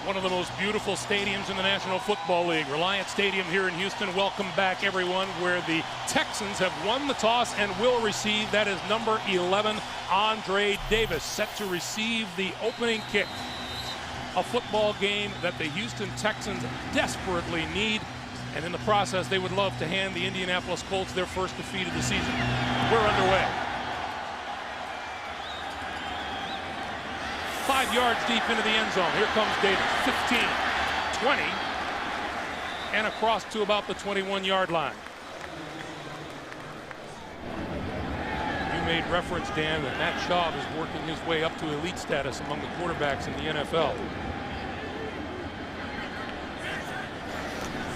One of the most beautiful stadiums in the National Football League. Reliant Stadium here in Houston. Welcome back, everyone, where the Texans have won the toss and will receive. That is number 11, Andre Davis, set to receive the opening kick. A football game that the Houston Texans desperately need. And in the process, they would love to hand the Indianapolis Colts their first defeat of the season. We're underway. 5 yards deep into the end zone. Here comes Davis. 15, 20, and across to about the 21-yard line. You made reference, Dan, that Matt Schaub is working his way up to elite status among the quarterbacks in the NFL.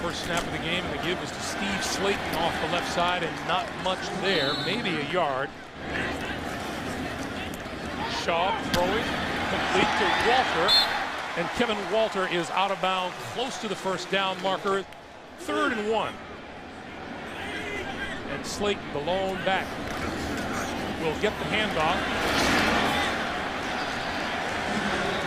First snap of the game, and the give is to Steve Slayton off the left side, and not much there, maybe a yard. Schaub throwing, complete to Walter, and Kevin Walter is out of bounds, close to the first down marker. 3rd and 1. And Slayton, the lone back, will get the handoff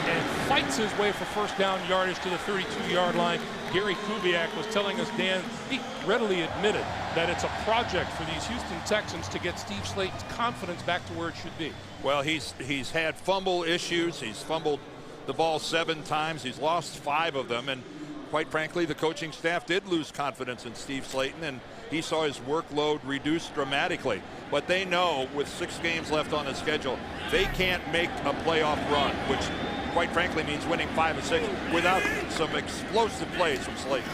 and fights his way for first down yardage to the 32-yard line. Gary Kubiak was telling us, Dan, he readily admitted that it's a project for these Houston Texans to get Steve Slayton's confidence back to where it should be. Well, he's had fumble issues. He's fumbled the ball 7 times. He's lost 5 of them. And quite frankly, the coaching staff did lose confidence in Steve Slayton, and he saw his workload reduced dramatically. But they know with 6 games left on the schedule, they can't make a playoff run, which quite frankly means winning 5 of 6 without some explosive plays from Slayton.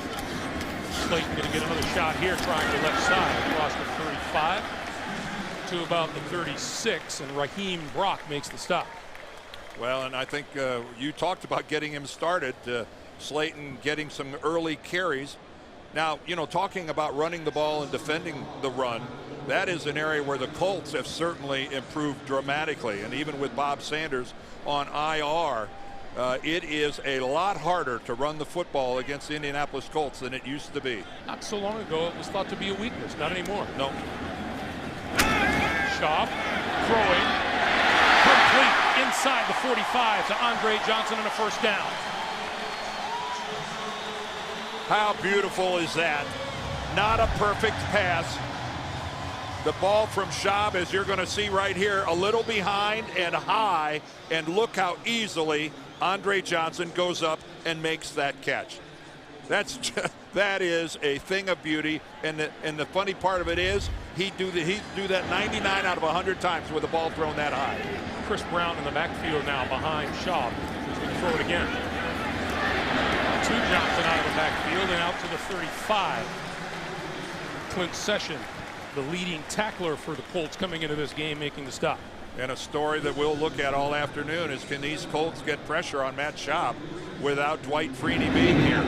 Slayton going to get another shot here, trying the left side across the 35 to about the 36, and Raheem Brock makes the stop. Well, and I think you talked about getting him started. Slayton getting some early carries. Now, you know, talking about running the ball and defending the run, that is an area where the Colts have certainly improved dramatically. And even with Bob Sanders on IR, it is a lot harder to run the football against the Indianapolis Colts than it used to be. Not so long ago, it was thought to be a weakness. Not anymore. No. Schaub throwing, complete inside the 45 to Andre Johnson, and a first down. How beautiful is that? Not a perfect pass. The ball from Schaub, as you're going to see right here, a little behind and high, and look how easily Andre Johnson goes up and makes that catch. That is a thing of beauty, and the funny part of it is he'd do that 99 out of 100 times with the ball thrown that high. Chris Brown in the backfield now behind Schaub, who's going to throw it again. To Johnson out of the backfield and out to the 35. Clint Session, the leading tackler for the Colts, coming into this game, making the stop. And a story that we'll look at all afternoon is, can these Colts get pressure on Matt Schaub without Dwight Freeney being here?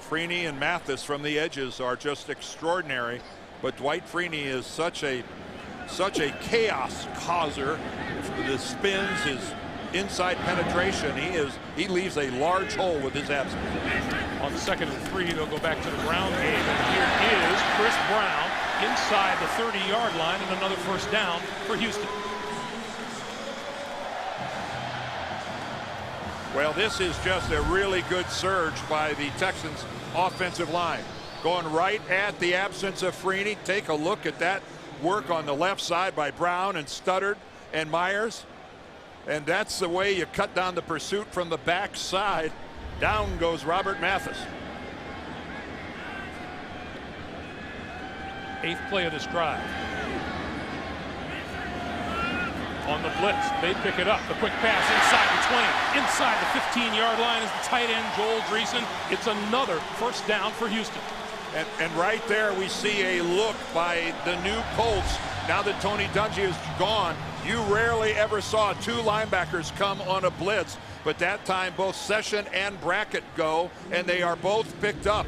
Freeney and Mathis from the edges are just extraordinary, but Dwight Freeney is such a chaos causer. The spins, his inside penetration, he leaves a large hole with his absence. On 2nd and 3, they'll go back to the ground game, and here is Chris Brown inside the 30-yard line, and another first down for Houston. Well, this is just a really good surge by the Texans offensive line. Going right at the absence of Freeney. Take a look at that work on the left side by Brown and Studdard and Myers. And that's the way you cut down the pursuit from the backside. Down goes Robert Mathis. 8th play of this drive. On the blitz, they pick it up. The quick pass inside the 20. Inside the 15-yard line is the tight end, Joel Dreesen. It's another first down for Houston. And right there we see a look by the new Colts. Now that Tony Dungy is gone, you rarely ever saw 2 linebackers come on a blitz, but that time both Session and Brackett go, and they are both picked up.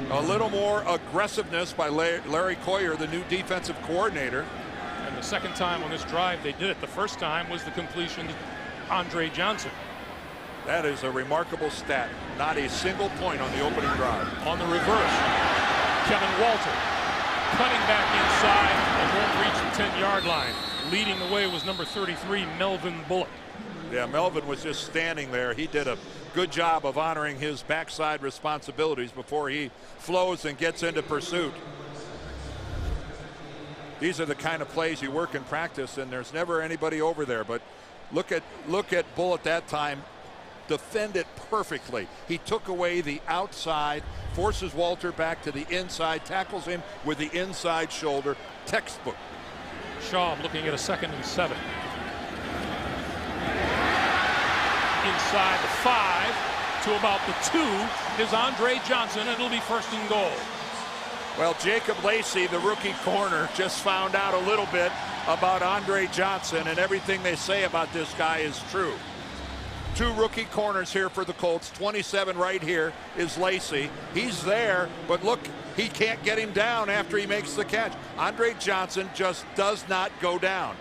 A little more aggressiveness by Larry Coyer, the new defensive coordinator. And the second time on this drive they did it. The first time was the completion to Andre Johnson. That is a remarkable stat. Not a single point on the opening drive. On the reverse, Kevin Walter cutting back inside and won't reach the 10-yard line. Leading the way was number 33, Melvin Bullock. Yeah, Melvin was just standing there. He did a good job of honoring his backside responsibilities before he flows and gets into pursuit. These are the kind of plays you work in practice, and there's never anybody over there. But look at Bull at that time. Defend it perfectly. He took away the outside, forces Walter back to the inside, tackles him with the inside shoulder. Textbook. Schaub looking at a 2nd and 7. Inside the 5 to about the 2 is Andre Johnson, and it'll be 1st and goal. Well, Jacob Lacey, the rookie corner, just found out a little bit about Andre Johnson, and everything they say about this guy is true. 2 rookie corners here for the Colts. 27 right here is Lacey. He's there, but look, he can't get him down after he makes the catch. Andre Johnson just does not go down.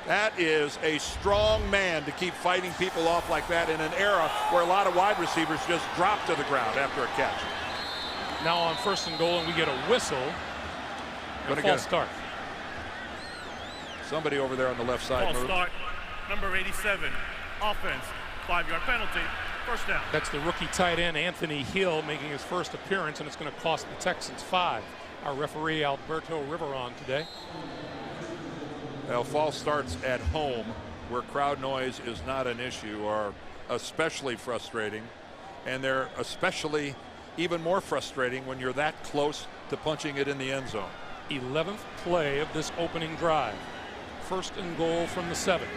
That is a strong man to keep fighting people off like that in an era where a lot of wide receivers just drop to the ground after a catch. Now on 1st and goal, and we get a whistle. And a false start. Somebody over there on the left side. False start. Number 87. Offense. 5-yard penalty. 1st down. That's the rookie tight end Anthony Hill making his first appearance, and it's going to cost the Texans 5. Our referee Alberto Riveron today. Well, false starts at home where crowd noise is not an issue are especially frustrating, and they're especially even more frustrating when you're that close to punching it in the end zone. 11th play of this opening drive. 1st and goal from the 7.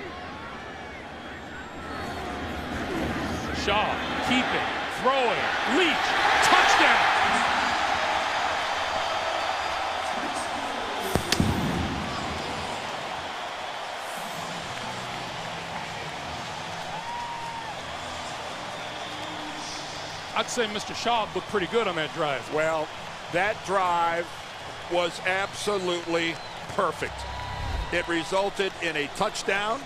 Shaw keeping, throwing, Leach, touchdown. I'd say Mr. Shaw looked pretty good on that drive. Well, that drive was absolutely perfect. It resulted in a touchdown.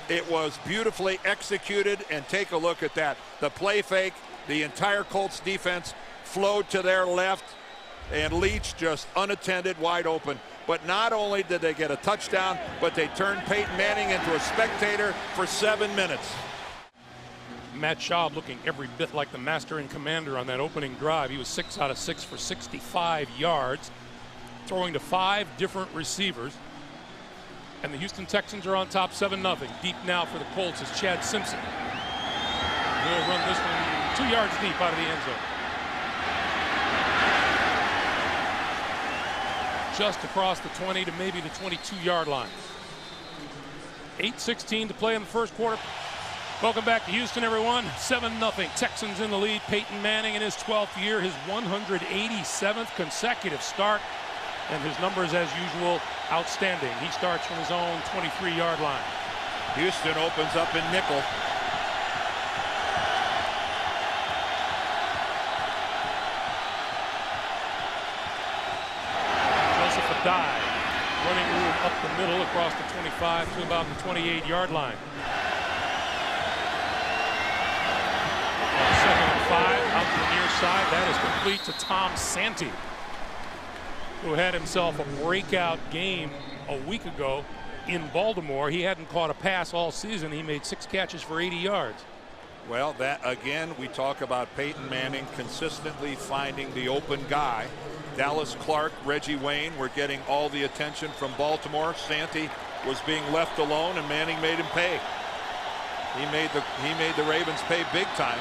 It was beautifully executed, and take a look at that. The play fake, the entire Colts defense flowed to their left, and Leach just unattended, wide open. But not only did they get a touchdown, but they turned Peyton Manning into a spectator for 7 minutes. Matt Schaub looking every bit like the master and commander on that opening drive. He was 6 out of 6 for 65 yards, throwing to 5 different receivers. And the Houston Texans are on top 7-0. Deep now for the Colts is Chad Simpson. He'll run this one 2 yards deep out of the end zone. Just across the 20 to maybe the 22-yard line. 8:16 to play in the 1st quarter. Welcome back to Houston, everyone. 7-0. Texans in the lead. Peyton Manning in his 12th year, his 187th consecutive start. And his numbers, as usual, outstanding. He starts from his own 23-yard line. Houston opens up in nickel. Joseph Adai running room up the middle across the 25 to about the 28-yard line. 2nd and 5 out to the near side. That is complete to Tom Santee, who had himself a breakout game a week ago in Baltimore. He hadn't caught a pass all season. He made 6 catches for 80 yards. Well, that again, we talk about Peyton Manning consistently finding the open guy. Dallas Clark, Reggie Wayne were getting all the attention from Baltimore. Santee was being left alone, and Manning made him pay. He made the Ravens pay big time.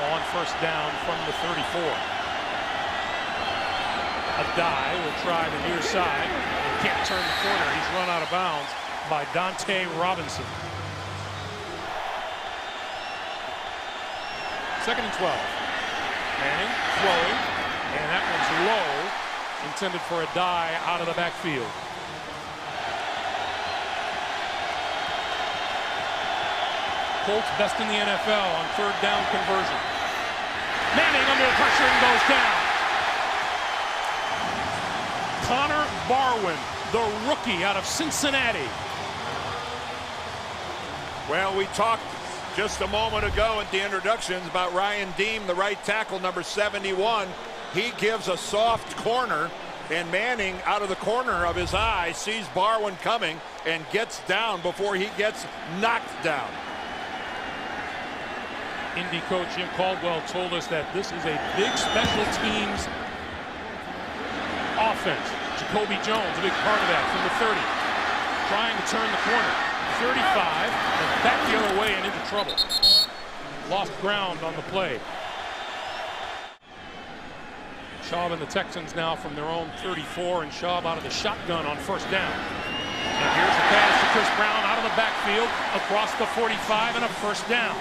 On 1st down from the 34. Adai will try the near side. Can't turn the corner. He's run out of bounds by Dante Robinson. 2nd and 12. Manning throwing, and that one's low, intended for Adai out of the backfield. Colts best in the NFL on 3rd down conversion. Manning under the pressure and goes down. Connor Barwin, the rookie out of Cincinnati. Well, we talked just a moment ago at the introductions about Ryan Deem, the right tackle, number 71. He gives a soft corner, and Manning, out of the corner of his eye, sees Barwin coming and gets down before he gets knocked down. Indy coach Jim Caldwell told us that this is a big special teams offense. Jacoby Jones, a big part of that from the 30. Trying to turn the corner. 35, and back the other way and into trouble. Lost ground on the play. Schaub and the Texans now from their own 34, and Schaub out of the shotgun on first down. And here's the pass to Chris Brown out of the backfield across the 45 and a first down.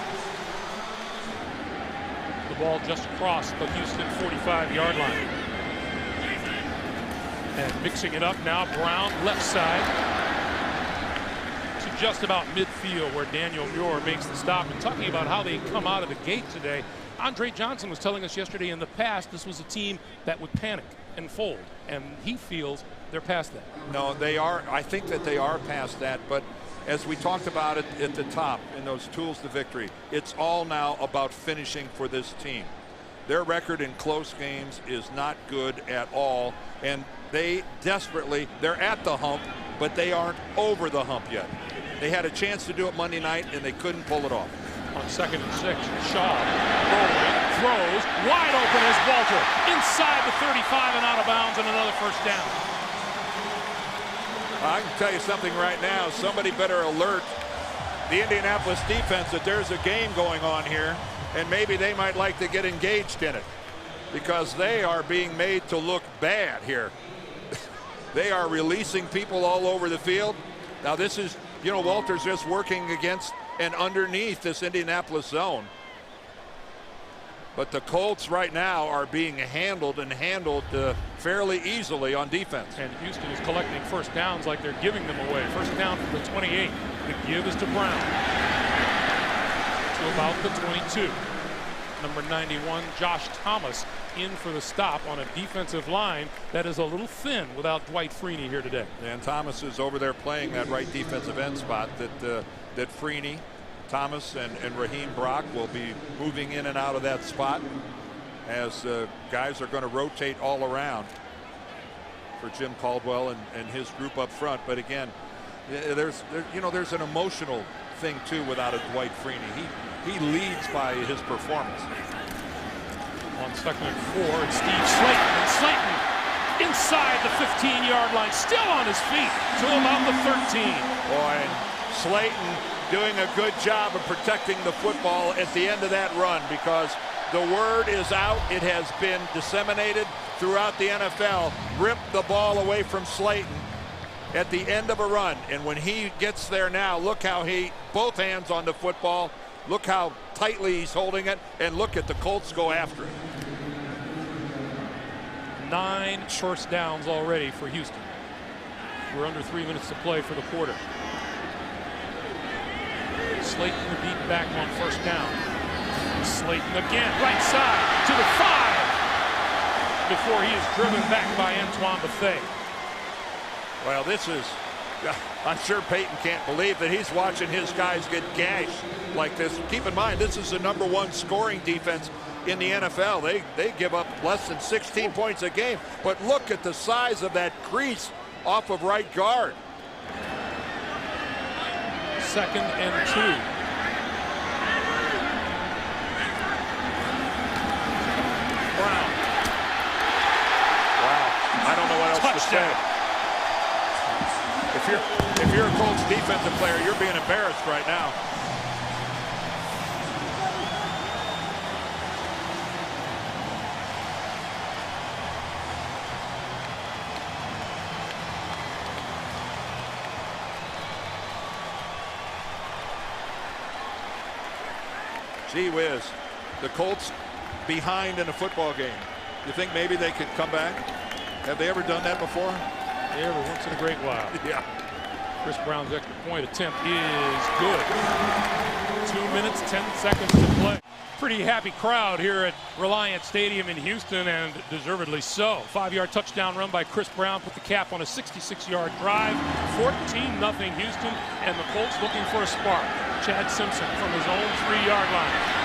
The ball just across the Houston 45-yard line. And mixing it up now, Brown left side to just about midfield where Daniel Muir makes the stop. And talking about how they come out of the gate today, Andre Johnson was telling us yesterday in the past this was a team that would panic and fold, and he feels they're past that. No, they are. I think that they are past that, but as we talked about it at the top in those tools to victory, it's all now about finishing for this team. Their record in close games is not good at all, and they desperately, they're at the hump, but they aren't over the hump yet. They had a chance to do it Monday night, and they couldn't pull it off. On 2nd and 6, Shaw rolling, throws, wide open as Walter, inside the 35 and out of bounds, and another first down. I can tell you something right now. Somebody better alert the Indianapolis defense that there's a game going on here, and maybe they might like to get engaged in it because they are being made to look bad here. They are releasing people all over the field. Now this is, you know, Walter's just working against and underneath this Indianapolis zone. But the Colts right now are being handled fairly easily on defense. And Houston is collecting first downs like they're giving them away. First down from the 28. The give is to Brown. To about the 22. Number 91, Josh Thomas, in for the stop on a defensive line that is a little thin without Dwight Freeney here today. And Thomas is over there playing that right defensive end spot that Freeney, Thomas, and Raheem Brock will be moving in and out of that spot as guys are going to rotate all around for Jim Caldwell and his group up front. But again, there's an emotional thing too without a Dwight Freeney. He leads by his performance. On 2nd and 4, it's Steve Slayton, and Slayton inside the 15-yard line, still on his feet to about the 13. Boy, and Slayton doing a good job of protecting the football at the end of that run, because the word is out. It has been disseminated throughout the NFL. Rip the ball away from Slayton at the end of a run. And when he gets there now, look how both hands on the football. Look how tightly he's holding it, and look at the Colts go after it. 9 first downs already for Houston. We're under 3 minutes to play for the quarter. Slayton the beat back on first down. Slayton again, right side to the 5 before he is driven back by Antoine Bethea. Well, this is, I'm sure Peyton can't believe that he's watching his guys get gashed like this. Keep in mind, this is the #1 scoring defense in the NFL. They give up less than 16 points a game. But look at the size of that crease off of right guard. 2nd and 2. Brown. Wow. I don't know what else Touchdown. to say. If you're a Colts defensive player, you're being embarrassed right now. Gee whiz, the Colts behind in a football game. You think maybe they could come back? Have they ever done that before? Every once in a great while. Yeah. Chris Brown's extra point attempt is good. 2 minutes, 10 seconds to play. Pretty happy crowd here at Reliant Stadium in Houston, and deservedly so. 5-yard touchdown run by Chris Brown put the cap on a 66-yard drive. 14-0 Houston, and the Colts looking for a spark. Chad Simpson from his own 3-yard line.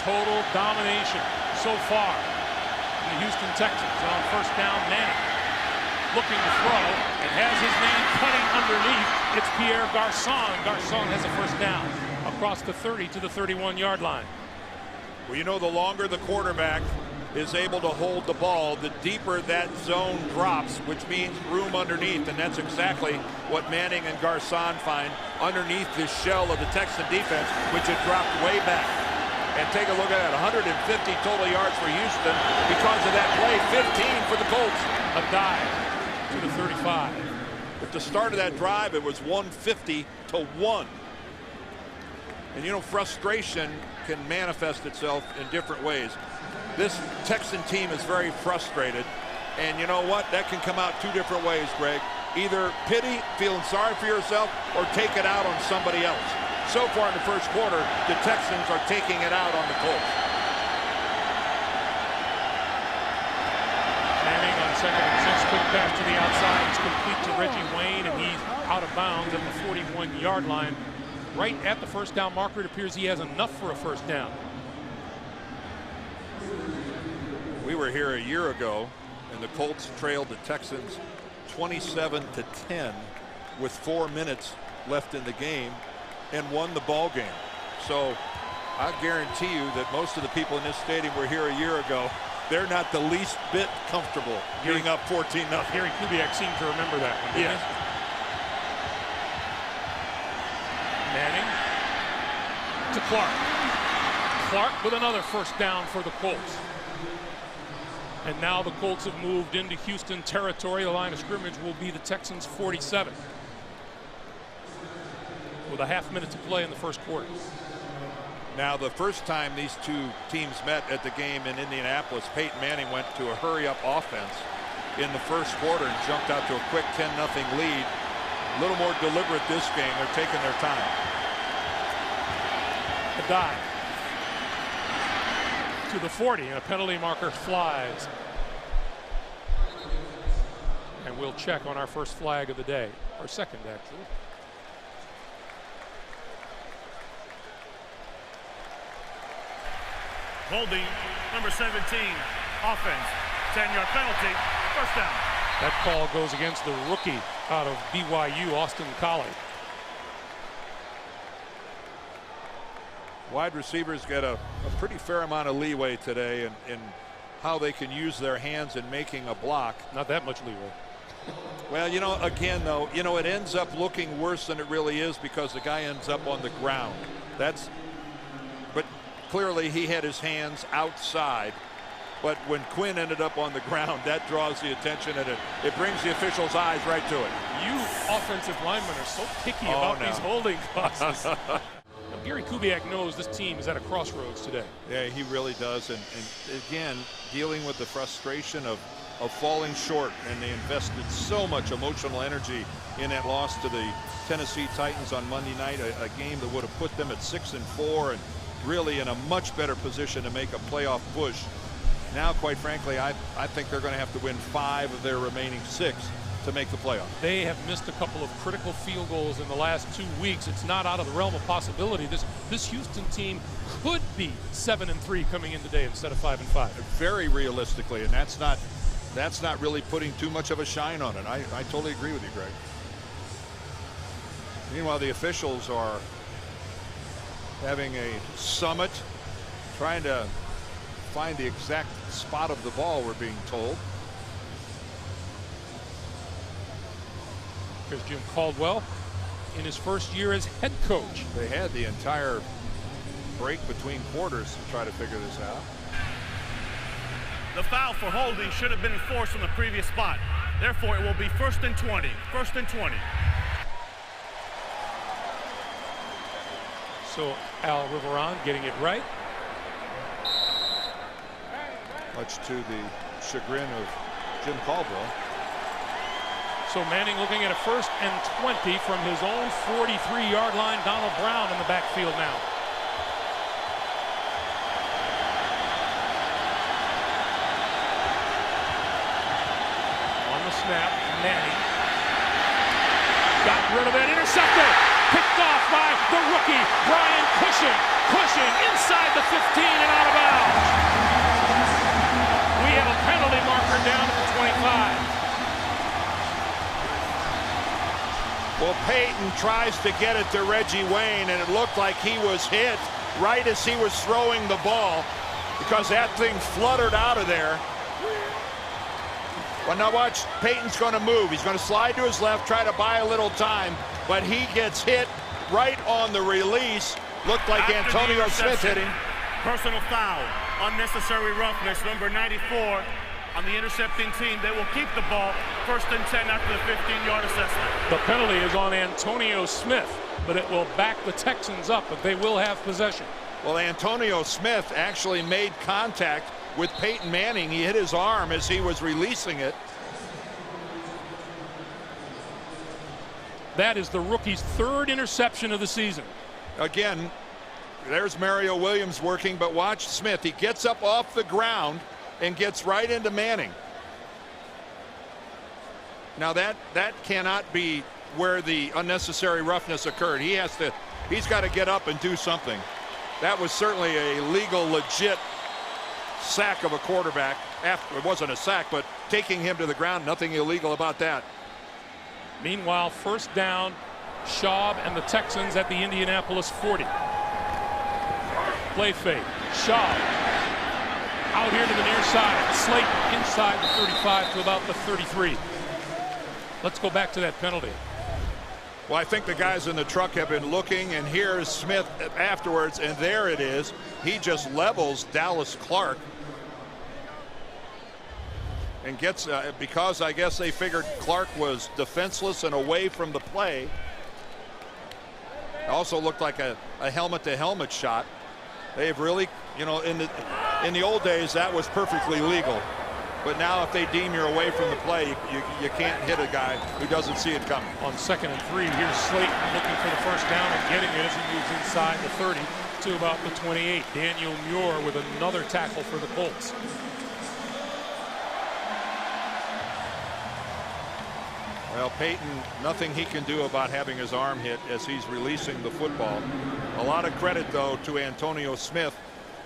total domination so far in the Houston Texans. And on first down, Manning looking to throw and has his man cutting underneath. It's Pierre Garçon. Garçon has a first down across the 30 to the 31-yard line. Well, you know, the longer the quarterback is able to hold the ball, the deeper that zone drops, which means room underneath, and that's exactly what Manning and Garçon find underneath the shell of the Texan defense, which had dropped way back. And take a look at that, 150 total yards for Houston because of that play, 15 for the Colts. A dive to the 35. At the start of that drive, it was 150 to 1. And you know, frustration can manifest itself in different ways. This Texan team is very frustrated, and you know what? That can come out two different ways, Greg. Either pity, feeling sorry for yourself, or take it out on somebody else. So far in the first quarter, the Texans are taking it out on the Colts. Manning on 2nd and 6, quick pass to the outside. It's complete to Reggie Wayne, and he's out of bounds at the 41-yard line. Right at the first down marker, it appears he has enough for a first down. We were here a year ago, and the Colts trailed the Texans 27-10 with 4 minutes left in the game and won the ball game. So I guarantee you that most of the people in this stadium were here a year ago. They're not the least bit comfortable being up 14-0. Gary Kubiak seemed to remember that one, didn't he? Manning to Clark. Clark with another first down for the Colts. And now the Colts have moved into Houston territory. The line of scrimmage will be the Texans' 47. With a half minute to play in the first quarter. Now, the first time these two teams met at the game in Indianapolis, Peyton Manning went to a hurry-up offense in the first quarter and jumped out to a quick 10-0 lead. A little more deliberate this game. They're taking their time. A dive to the 40, and a penalty marker flies. And we'll check on our first flag of the day, or second actually. Holding, number 17, offense, 10-yard penalty, first down. That call goes against the rookie out of BYU, Austin Collie. Wide receivers get a pretty fair amount of leeway today in how they can use their hands in making a block. Not that much leeway. Well, you know, again, though, you know, it ends up looking worse than it really is because the guy ends up on the ground. But clearly he had his hands outside. But when Quinn ended up on the ground, that draws the attention, and it brings the officials' eyes right to it. You offensive linemen are so picky about these holding causes. Gary Kubiak knows this team is at a crossroads today. Yeah, he really does. And again, dealing with the frustration of falling short, and they invested so much emotional energy in that loss to the Tennessee Titans on Monday night, a game that would have put them at 6-4 and really in a much better position to make a playoff push. Now, quite frankly, I think they're going to have to win 5 of their remaining 6 to make the playoff. They have missed a couple of critical field goals in the last 2 weeks. It's not out of the realm of possibility. This Houston team could be 7-3 coming in today instead of 5-5. Very realistically, and that's not really putting too much of a shine on it. I totally agree with you, Greg. Meanwhile, the officials are having a summit, trying to find the exact spot of the ball, we're being told. Here's Jim Caldwell in his first year as head coach. They had the entire break between quarters to try to figure this out. The foul for holding should have been enforced from the previous spot. Therefore, it will be 1st and 20. 1st and 20. So Al Riveron getting it right. Much to the chagrin of Jim Caldwell. So Manning looking at a 1st and 20 from his own 43-yard line. Donald Brown in the backfield now. On the snap, Manning got rid of it, intercepted, picked off by the rookie Brian Cushing. Cushing inside the 15 and Well, Peyton tries to get it to Reggie Wayne, and it looked like he was hit right as he was throwing the ball because that thing fluttered out of there. Well, now watch, Peyton's going to move. He's going to slide to his left, try to buy a little time, but he gets hit right on the release. Looked like Antonio Smith hit him. Personal foul, unnecessary roughness, number 94 on the intercepting team. They will keep the ball, 1st and 10 after the 15-yard assessment. The penalty is on Antonio Smith, but it will back the Texans up, but they will have possession. Well, Antonio Smith actually made contact with Peyton Manning. He hit his arm as he was releasing it. That is the rookie's 3rd interception of the season. Again, there's Mario Williams working, but watch Smith. He gets up off the ground and gets right into Manning. Now that cannot be where the unnecessary roughness occurred. He's got to get up and do something. That was certainly a legal, legit sack of a quarterback. After it wasn't a sack, but taking him to the ground, nothing illegal about that. Meanwhile, 1st down, Schaub and the Texans at the Indianapolis 40. Play fake. Schaub out here to the near side. Slayton inside the 35 to about the 33. Let's go back to that penalty. Well, I think the guys in the truck have been looking, and here's Smith afterwards, and there it is. He just levels Dallas Clark and gets, because I guess they figured Clark was defenseless and away from the play. It also looked like a helmet-to-helmet shot. They've really, you know, in the old days that was perfectly legal, but now if they deem you're away from the play, you can't hit a guy who doesn't see it coming. On 2nd and 3, here's Slayton looking for the 1st down and getting it as he moves inside the 30 to about the 28. Daniel Muir with another tackle for the Colts. Well, Peyton, nothing he can do about having his arm hit as he's releasing the football. A lot of credit, though, to Antonio Smith.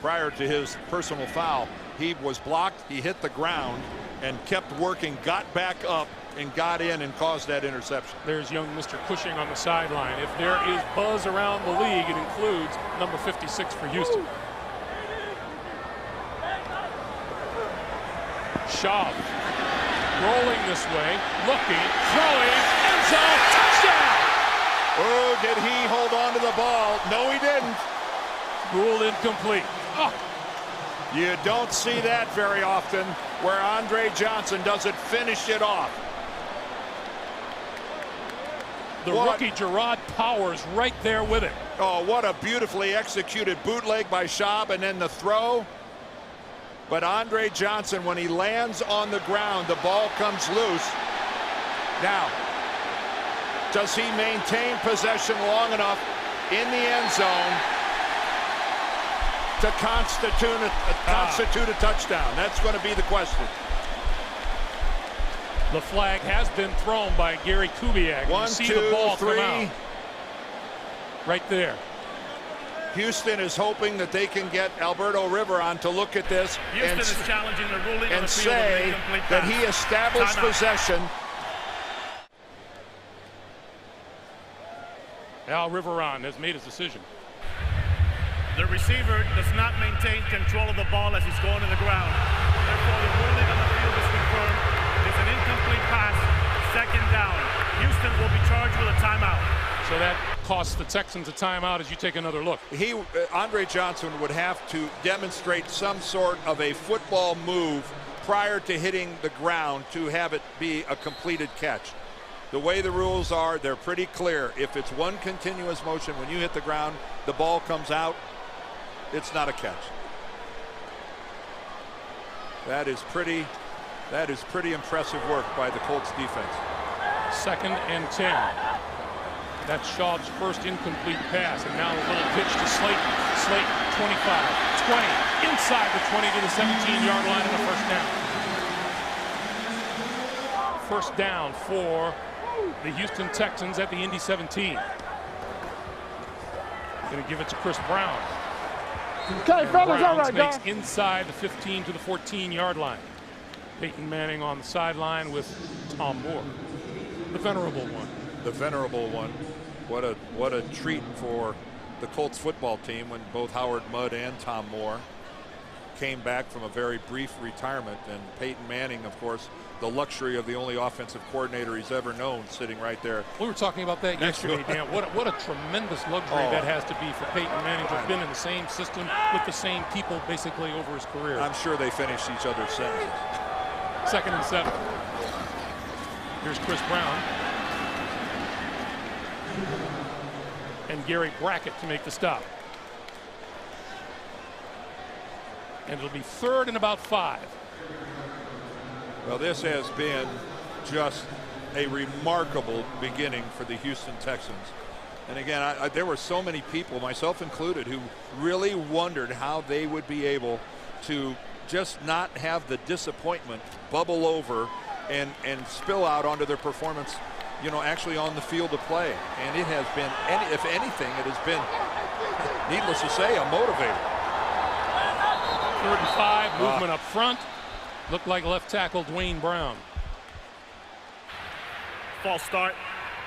Prior to his personal foul, he was blocked, he hit the ground, and kept working, got back up, and got in and caused that interception. There's young Mr. Cushing on the sideline. If there is buzz around the league, it includes number 56 for Houston. Schaub rolling this way, looking, throwing, end zone, touchdown! Oh, did he hold on to the ball? No, he didn't. Ruled incomplete. Oh. You don't see that very often, where Andre Johnson doesn't finish it off. The rookie Gerard Powers right there with him. Oh, what a beautifully executed bootleg by Schaub, and then the throw. But Andre Johnson, when he lands on the ground, the ball comes loose. Now, does he maintain possession long enough in the end zone to constitute a touchdown? That's going to be the question. The flag has been thrown by Gary Kubiak. 1, see 2, the ball 3. come out. Right there. Houston is hoping that they can get Alberto Riveron to look at this Houston is challenging the ruling and on the field say that he established possession. Al Riveron has made his decision. The receiver does not maintain control of the ball as he's going to the ground. Therefore, the ruling on the field is confirmed. It's an incomplete pass, 2nd down. Houston will be charged with a timeout. So that costs the Texans a timeout as you take another look. Andre Johnson would have to demonstrate some sort of a football move prior to hitting the ground to have it be a completed catch. The way the rules are, they're pretty clear. If it's one continuous motion, when you hit the ground, the ball comes out, it's not a catch. That is pretty impressive work by the Colts defense. 2nd and 10. That's Schaub's first incomplete pass, and now a little pitch to Slayton. Slayton, 25, 20, inside the 20 to the 17-yard line and a 1st down. 1st down for the Houston Texans at the Indy 17. Going to give it to Chris Brown. Okay, fellas, all right, takes guys. inside the 15 to the 14-yard line. Peyton Manning on the sideline with Tom Moore, the venerable one. the venerable one. What a treat for the Colts football team when both Howard Mudd and Tom Moore came back from a very brief retirement. And Peyton Manning, of course, the luxury of the only offensive coordinator he's ever known, sitting right there. We were talking about that yesterday, Dan. What a tremendous luxury that has to be for Peyton Manning to have been in the same system with the same people basically over his career. I'm sure they finished each other's sentences. 2nd and 7. Here's Chris Brown. And Gary Brackett to make the stop. And it'll be 3rd and about 5. Well, this has been just a remarkable beginning for the Houston Texans. And again, there were so many people, myself included, who really wondered how they would be able to just not have the disappointment bubble over and spill out onto their performance, you know, actually on the field of play. And it has been, if anything, it has been, needless to say, a motivator. 3rd and 5, movement up front. Looked like left tackle Dwayne Brown. False start.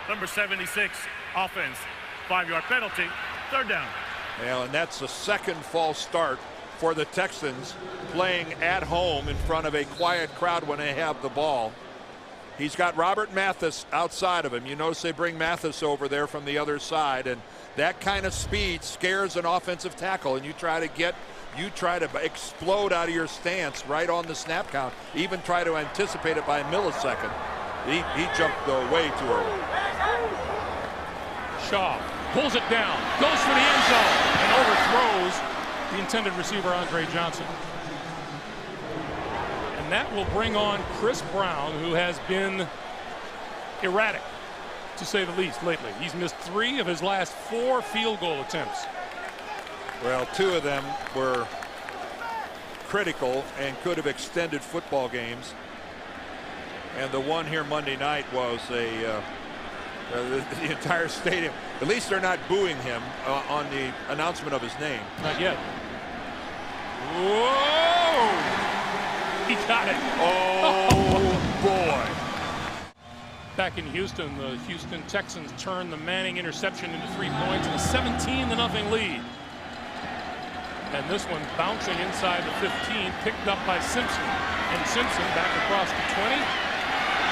Number 76, offense. 5-yard penalty. 3rd down. Well, and that's the second false start for the Texans, playing at home in front of a quiet crowd when they have the ball. He's got Robert Mathis outside of him. You notice they bring Mathis over there from the other side, and that kind of speed scares an offensive tackle, and you try to explode out of your stance right on the snap count, even try to anticipate it by a millisecond. He jumped way too early. Shaw pulls it down, goes for the end zone, and overthrows the intended receiver Andre Johnson. And that will bring on Chris Brown, who has been erratic, to say the least, lately. He's missed 3 of his last 4 field goal attempts. Well, 2 of them were critical and could have extended football games. And the one here Monday night was the entire stadium. At least they're not booing him on the announcement of his name. Not yet. Whoa! He got it. Oh, boy. Back in Houston, the Houston Texans turned the Manning interception into 3 points and a 17-0 lead. And this one bouncing inside the 15, picked up by Simpson. And Simpson back across the 20,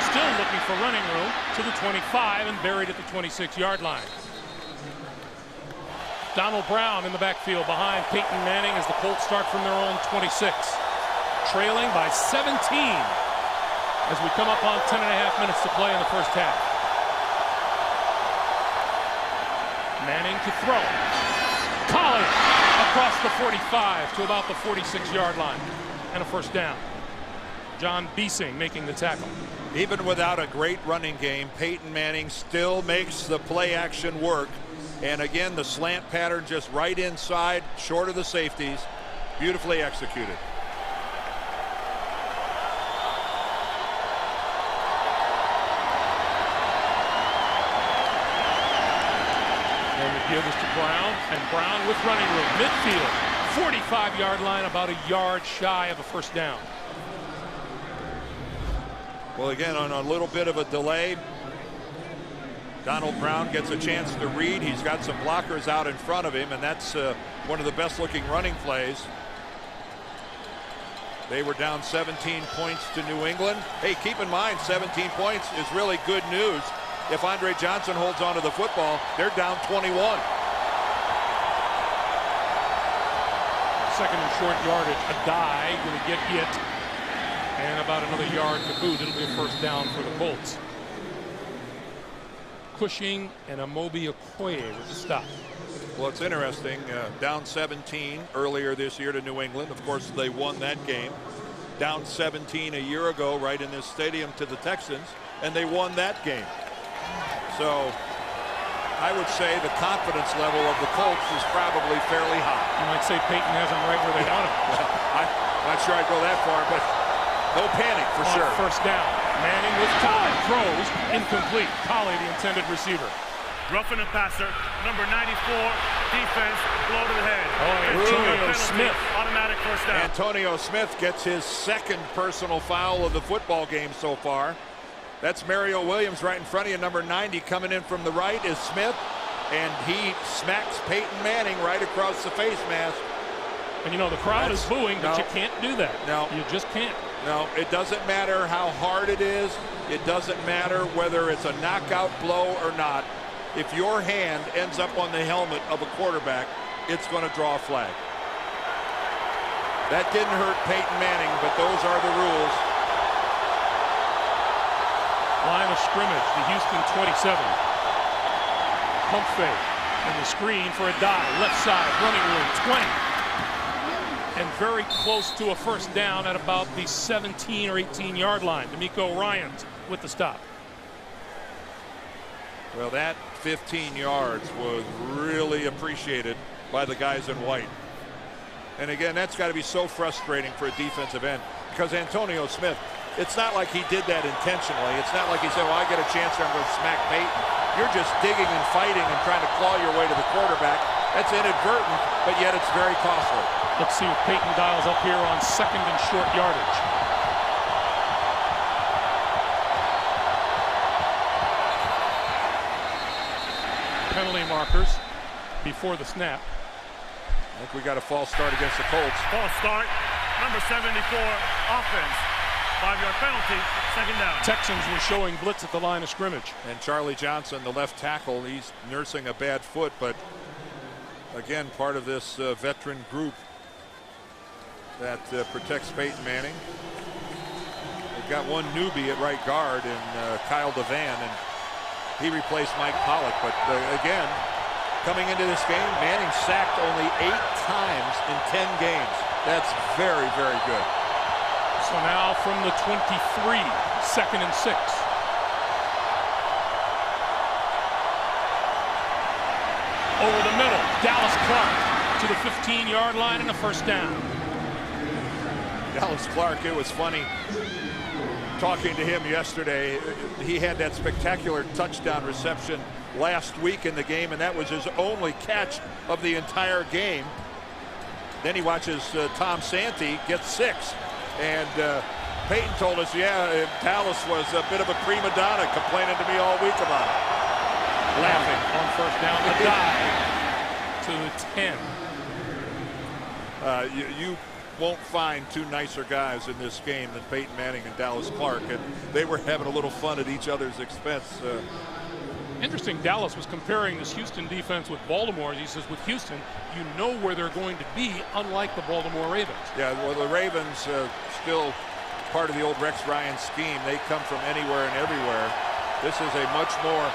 still looking for running room to the 25 and buried at the 26-yard line. Donald Brown in the backfield behind Peyton Manning as the Colts start from their own 26. Trailing by 17 as we come up on 10.5 minutes to play in the first half. Manning to throw. Collins across the 45 to about the 46-yard line and a first down. John Beasing making the tackle. Even without a great running game, Peyton Manning still makes the play action work. And again, the slant pattern just right inside, short of the safeties, beautifully executed. Give this to Brown, and Brown with running room. Midfield, 45-yard line, about a yard shy of a first down. Well, again, on a little bit of a delay, Donald Brown gets a chance to read. He's got some blockers out in front of him, and that's one of the best-looking running plays. They were down 17 points to New England. Hey, keep in mind, 17 points is really good news. If Andre Johnson holds on to the football, they're down 21. Second and short yardage. Adai going to get hit. And about another yard to boot. It'll be a first down for the Colts. Cushing and Amobi Okoye with the stop. Well, it's interesting. Down 17 earlier this year to New England. Of course, they won that game. Down 17 a year ago right in this stadium to the Texans. And they won that game. So I would say the confidence level of the Colts is probably fairly high. You might say Peyton has them right where they want him. I'm not sure I'd go that far, but no panic for sure. First down. Manning with Colley. Throws incomplete. Colley, the intended receiver. Roughing the passer. Number 94. Defense. Blow to the head. Antonio Smith. Automatic first down. Antonio Smith gets his second personal foul of the football game so far. That's Mario Williams right in front of you. Number 90 coming in from the right is Smith, and he smacks Peyton Manning right across the face mask. And you know, the crowd is booing, but no, you can't do that. No. You just can't. No, it doesn't matter how hard it is. It doesn't matter whether it's a knockout blow or not. If your hand ends up on the helmet of a quarterback, it's going to draw a flag. That didn't hurt Peyton Manning, but those are the rules. Line of scrimmage, the Houston 27. Pump fake, and the screen for a dive. Left side, running room, 20. And very close to a first down at about the 17 or 18-yard line. D'Amico Ryans with the stop. Well, that 15 yards was really appreciated by the guys in white. And again, that's got to be so frustrating for a defensive end, because Antonio Smith, it's not like he did that intentionally. It's not like he said, well, I get a chance here, I'm going to smack Peyton. You're just digging and fighting and trying to claw your way to the quarterback. That's inadvertent, but yet it's very costly. Let's see what Peyton dials up here on second and short yardage. Penalty markers before the snap. I think we got a false start against the Colts. False start, number 74, offense. 5-yard penalty, second down. Texans were showing blitz at the line of scrimmage. And Charlie Johnson, the left tackle, he's nursing a bad foot, but again, part of this veteran group that protects Peyton Manning. They've got one newbie at right guard in Kyle DeVan, and he replaced Mike Pollock. But again, coming into this game, Manning sacked only 8 times in 10 games. That's very, very good. So now from the 23, second and 6. Over the middle, Dallas Clark to the 15-yard line and a first down. Dallas Clark, it was funny talking to him yesterday. He had that spectacular touchdown reception last week in the game, and that was his only catch of the entire game. Then he watches Tom Santee get 6. And Peyton told us, yeah, Dallas was a bit of a prima donna, complaining to me all week about it. Laughing on first down, the dive to the 10. You won't find two nicer guys in this game than Peyton Manning and Dallas Clark, and they were having a little fun at each other's expense. Interesting, Dallas was comparing this Houston defense with Baltimore. He says, with Houston, you know where they're going to be, unlike the Baltimore Ravens. Yeah, well, the Ravens still part of the old Rex Ryan scheme. They come from anywhere and everywhere. This is a much more,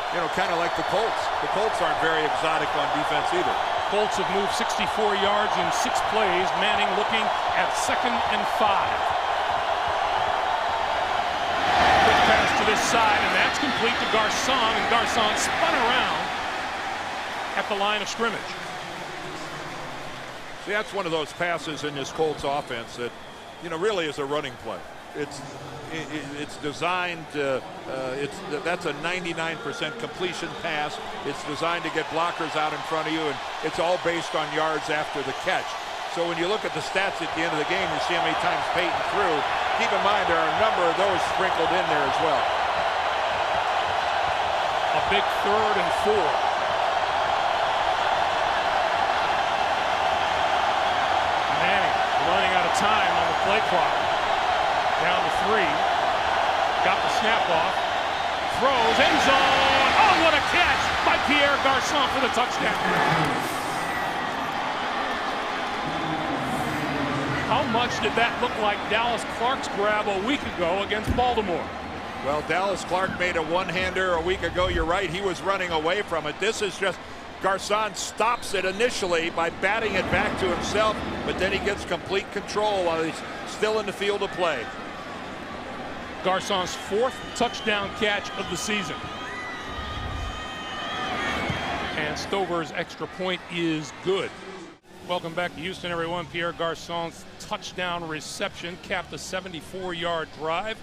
you know, kind of like the Colts. The Colts aren't very exotic on defense either. Colts have moved 64 yards in 6 plays. Manning looking at 2nd and 5. Pass to this side, and that's complete to Garcon, and Garcon spun around at the line of scrimmage. See, that's one of those passes in this Colts offense that, you know, really is a running play. It's designed, that's a 99% completion pass. It's designed to get blockers out in front of you, and it's all based on yards after the catch. So when you look at the stats at the end of the game, you see how many times Peyton threw. Keep in mind there are a number of those sprinkled in there as well. A big 3rd and 4. Manning running out of time on the play clock. Down to 3. Got the snap off. Throws, end zone. Oh, what a catch by Pierre Garcon for the touchdown. How much did that look like Dallas Clark's grab a week ago against Baltimore? Well, Dallas Clark made a one-hander a week ago. You're right, he was running away from it. This is just, Garcon stops it initially by batting it back to himself, but then he gets complete control while he's still in the field of play. Garcon's 4th touchdown catch of the season. And Stover's extra point is good. Welcome back to Houston, everyone. Pierre Garcon's touchdown reception capped a 74-yard drive.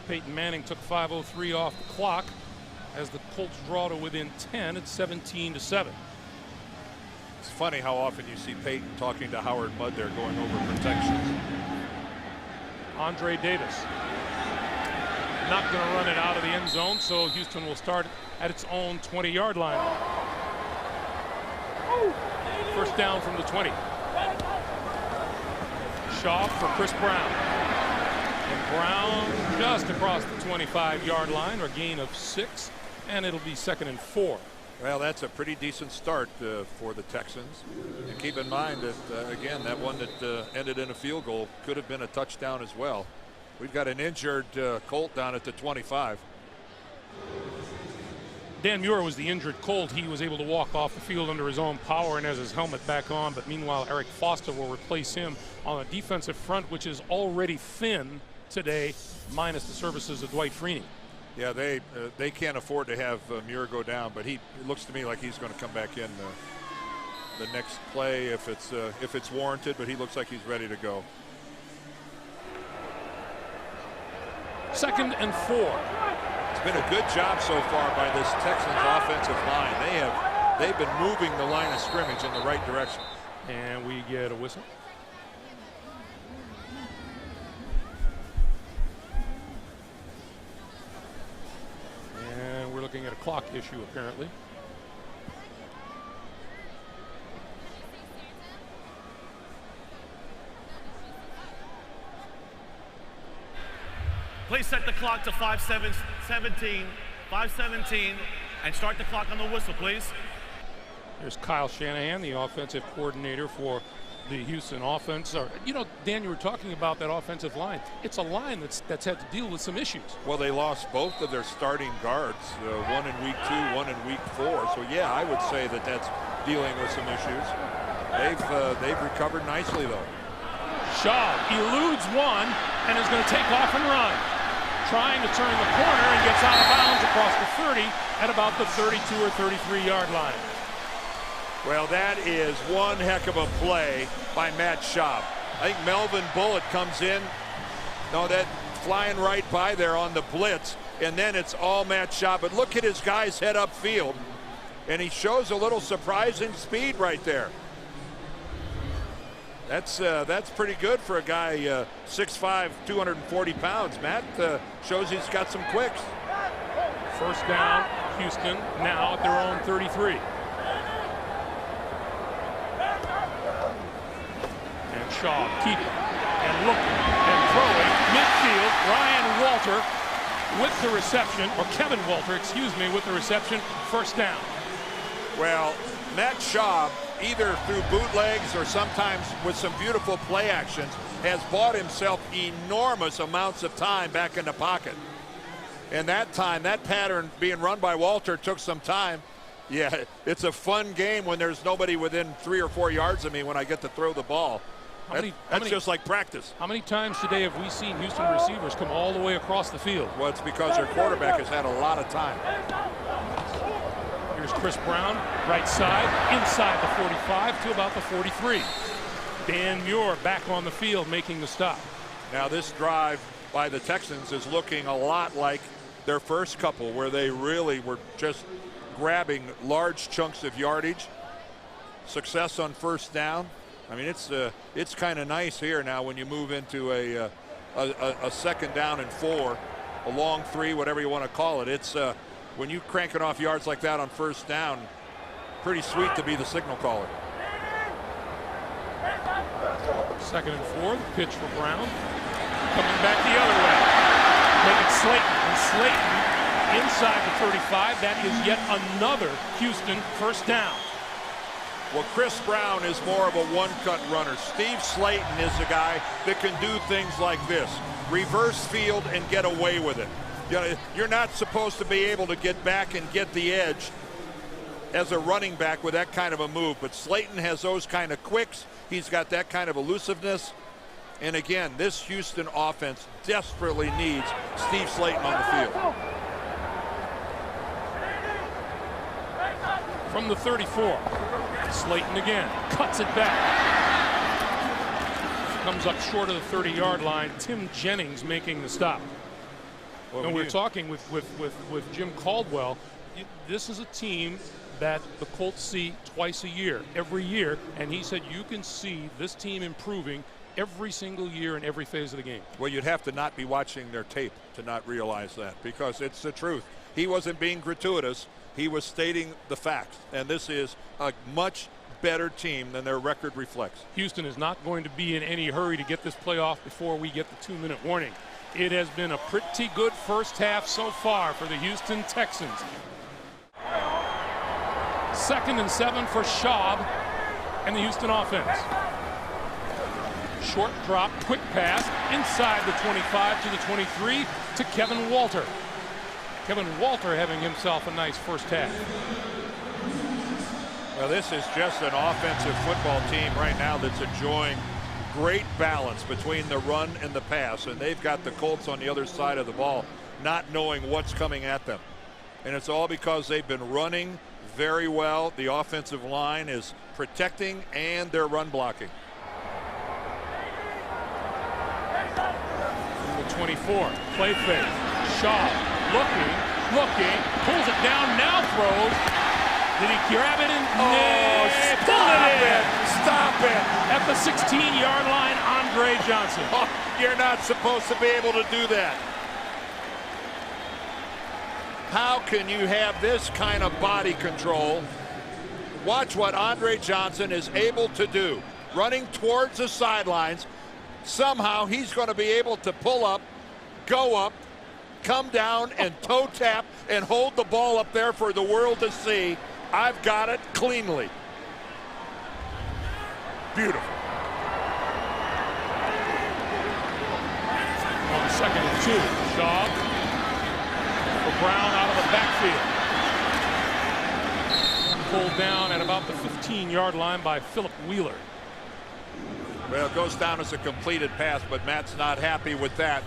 Peyton Manning took 5:03 off the clock as the Colts draw to within 10 at 17-7. It's funny how often you see Peyton talking to Howard Mudd there, going over protections. Andre Davis. not going to run it out of the end zone, so Houston will start at its own 20-yard line. First down from the 20. Shaw for Chris Brown. And Brown just across the 25-yard line, or a gain of 6, and it'll be 2nd and 4. Well, that's a pretty decent start for the Texans. And keep in mind that, again, that one that ended in a field goal could have been a touchdown as well. We've got an injured Colt down at the 25. Dan Muir was the injured Colt. He was able to walk off the field under his own power and has his helmet back on. But meanwhile, Eric Foster will replace him on a defensive front, which is already thin today, minus the services of Dwight Freeney. Yeah, they can't afford to have Muir go down, but it looks to me like he's going to come back in the next play if it's warranted. But he looks like he's ready to go. 2nd and 4. It's been a good job so far by this Texans offensive line. They've been moving the line of scrimmage in the right direction. And we get a whistle. And we're looking at a clock issue, apparently. Please set the clock to 5:17, and start the clock on the whistle, please. There's Kyle Shanahan, the offensive coordinator for the Houston offense. You know, Dan, you were talking about that offensive line. It's a line that's had to deal with some issues. Well, they lost both of their starting guards, one in week 2, one in week 4. So yeah, I would say that's dealing with some issues. They've recovered nicely though. Shaw eludes one and is going to take off and run. Trying to turn the corner and gets out of bounds across the 30 at about the 32 or 33-yard line. Well, that is one heck of a play by Matt Schaub. I think Melvin Bullitt comes in. No, that flying right by there on the blitz, and then it's all Matt Schaub. But look at his guys head upfield, and he shows a little surprising speed right there. That's pretty good for a guy 6'5", 240 pounds. Matt shows he's got some quicks. First down, Houston now at their own 33. And Shaw keeping and looking and throwing midfield. Ryan Walter with the reception, or Kevin Walter, excuse me, with the reception. First down. Well, Matt Schaub, either through bootlegs or sometimes with some beautiful play actions, has bought himself enormous amounts of time back in the pocket. And that pattern being run by Walter took some time. Yeah, it's a fun game when there's nobody within 3 or 4 yards of me when I get to throw the ball. That's just like practice. How many times today have we seen Houston receivers come all the way across the field? Well, it's because their quarterback has had a lot of time. Here's Chris Brown, right side, inside the 45 to about the 43. Dan Muir back on the field making the stop. Now this drive by the Texans is looking a lot like their first couple, where they really were just grabbing large chunks of yardage. Success on first down. I mean, it's kind of nice here now when you move into a 2nd down and 4, a long 3, whatever you want to call it. It's when you crank it off yards like that on first down, pretty sweet to be the signal caller. 2nd and 4, the pitch for Brown. Coming back the other way. Making Slayton. And Slayton inside the 35. That is yet another Houston first down. Well, Chris Brown is more of a one-cut runner. Steve Slayton is the guy that can do things like this. Reverse field and get away with it. You know, you're not supposed to be able to get back and get the edge as a running back with that kind of a move. But Slayton has those kind of quicks. He's got that kind of elusiveness. And again, this Houston offense desperately needs Steve Slayton on the field. From the 34, Slayton again, cuts it back. Comes up short of the 30-yard line. Tim Jennings making the stop. Well, and we're talking with Jim Caldwell. This is a team that the Colts see twice a year, every year, and he said you can see this team improving every single year in every phase of the game. Well, you'd have to not be watching their tape to not realize that, because it's the truth. He wasn't being gratuitous. He was stating the facts, and this is a much better team than their record reflects. Houston is not going to be in any hurry to get this playoff before we get the 2-minute warning. It has been a pretty good first half so far for the Houston Texans. 2nd and 7 for Schaub and the Houston offense. Short drop, quick pass, inside the 25 to the 23 to Kevin Walter. Kevin Walter having himself a nice first half. Well, this is just an offensive football team right now that's enjoying great balance between the run and the pass, and they've got the Colts on the other side of the ball not knowing what's coming at them. And it's all because they've been running very well. The offensive line is protecting and they're run blocking. 24, play fake. Shaw looking, pulls it down, now throws. Did he grab it? Stop it. At the 16-yard line, Andre Johnson. Oh, you're not supposed to be able to do that. How can you have this kind of body control? Watch what Andre Johnson is able to do. Running towards the sidelines. Somehow he's going to be able to pull up, go up, come down and toe tap and hold the ball up there for the world to see. I've got it cleanly. Beautiful. On 2nd and 2, Shaw for Brown out of the backfield. Pulled down at about the 15-yard line by Philip Wheeler. Well, it goes down as a completed pass, but Matt's not happy with that.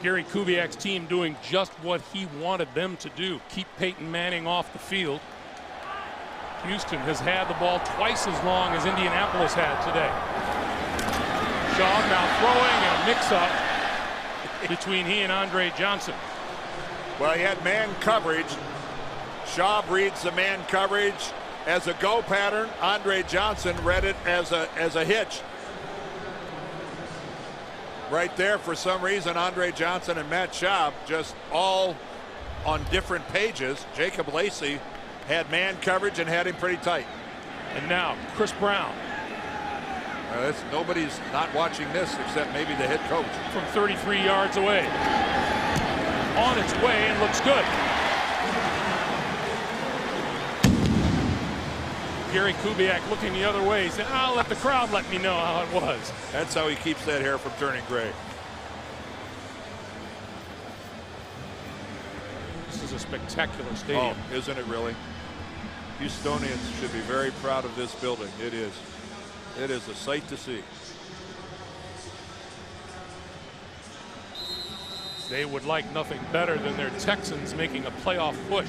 Gary Kubiak's team doing just what he wanted them to do. Keep Peyton Manning off the field. Houston has had the ball twice as long as Indianapolis had today. Shaw now throwing, and a mix-up between he and Andre Johnson. Well, he had man coverage. Schaub reads the man coverage as a go pattern. Andre Johnson read it as a hitch. Right there, for some reason, Andre Johnson and Matt Schaub just all on different pages. Jacob Lacey had man coverage and had him pretty tight. And now Chris Brown. Nobody's not watching this except maybe the head coach. From 33 yards away. On its way and looks good. Gary Kubiak looking the other way. He said, I'll let the crowd let me know how it was. That's how he keeps that hair from turning gray. This is a spectacular stadium. Oh, isn't it really? Houstonians should be very proud of this building. It is. It is a sight to see. They would like nothing better than their Texans making a playoff push.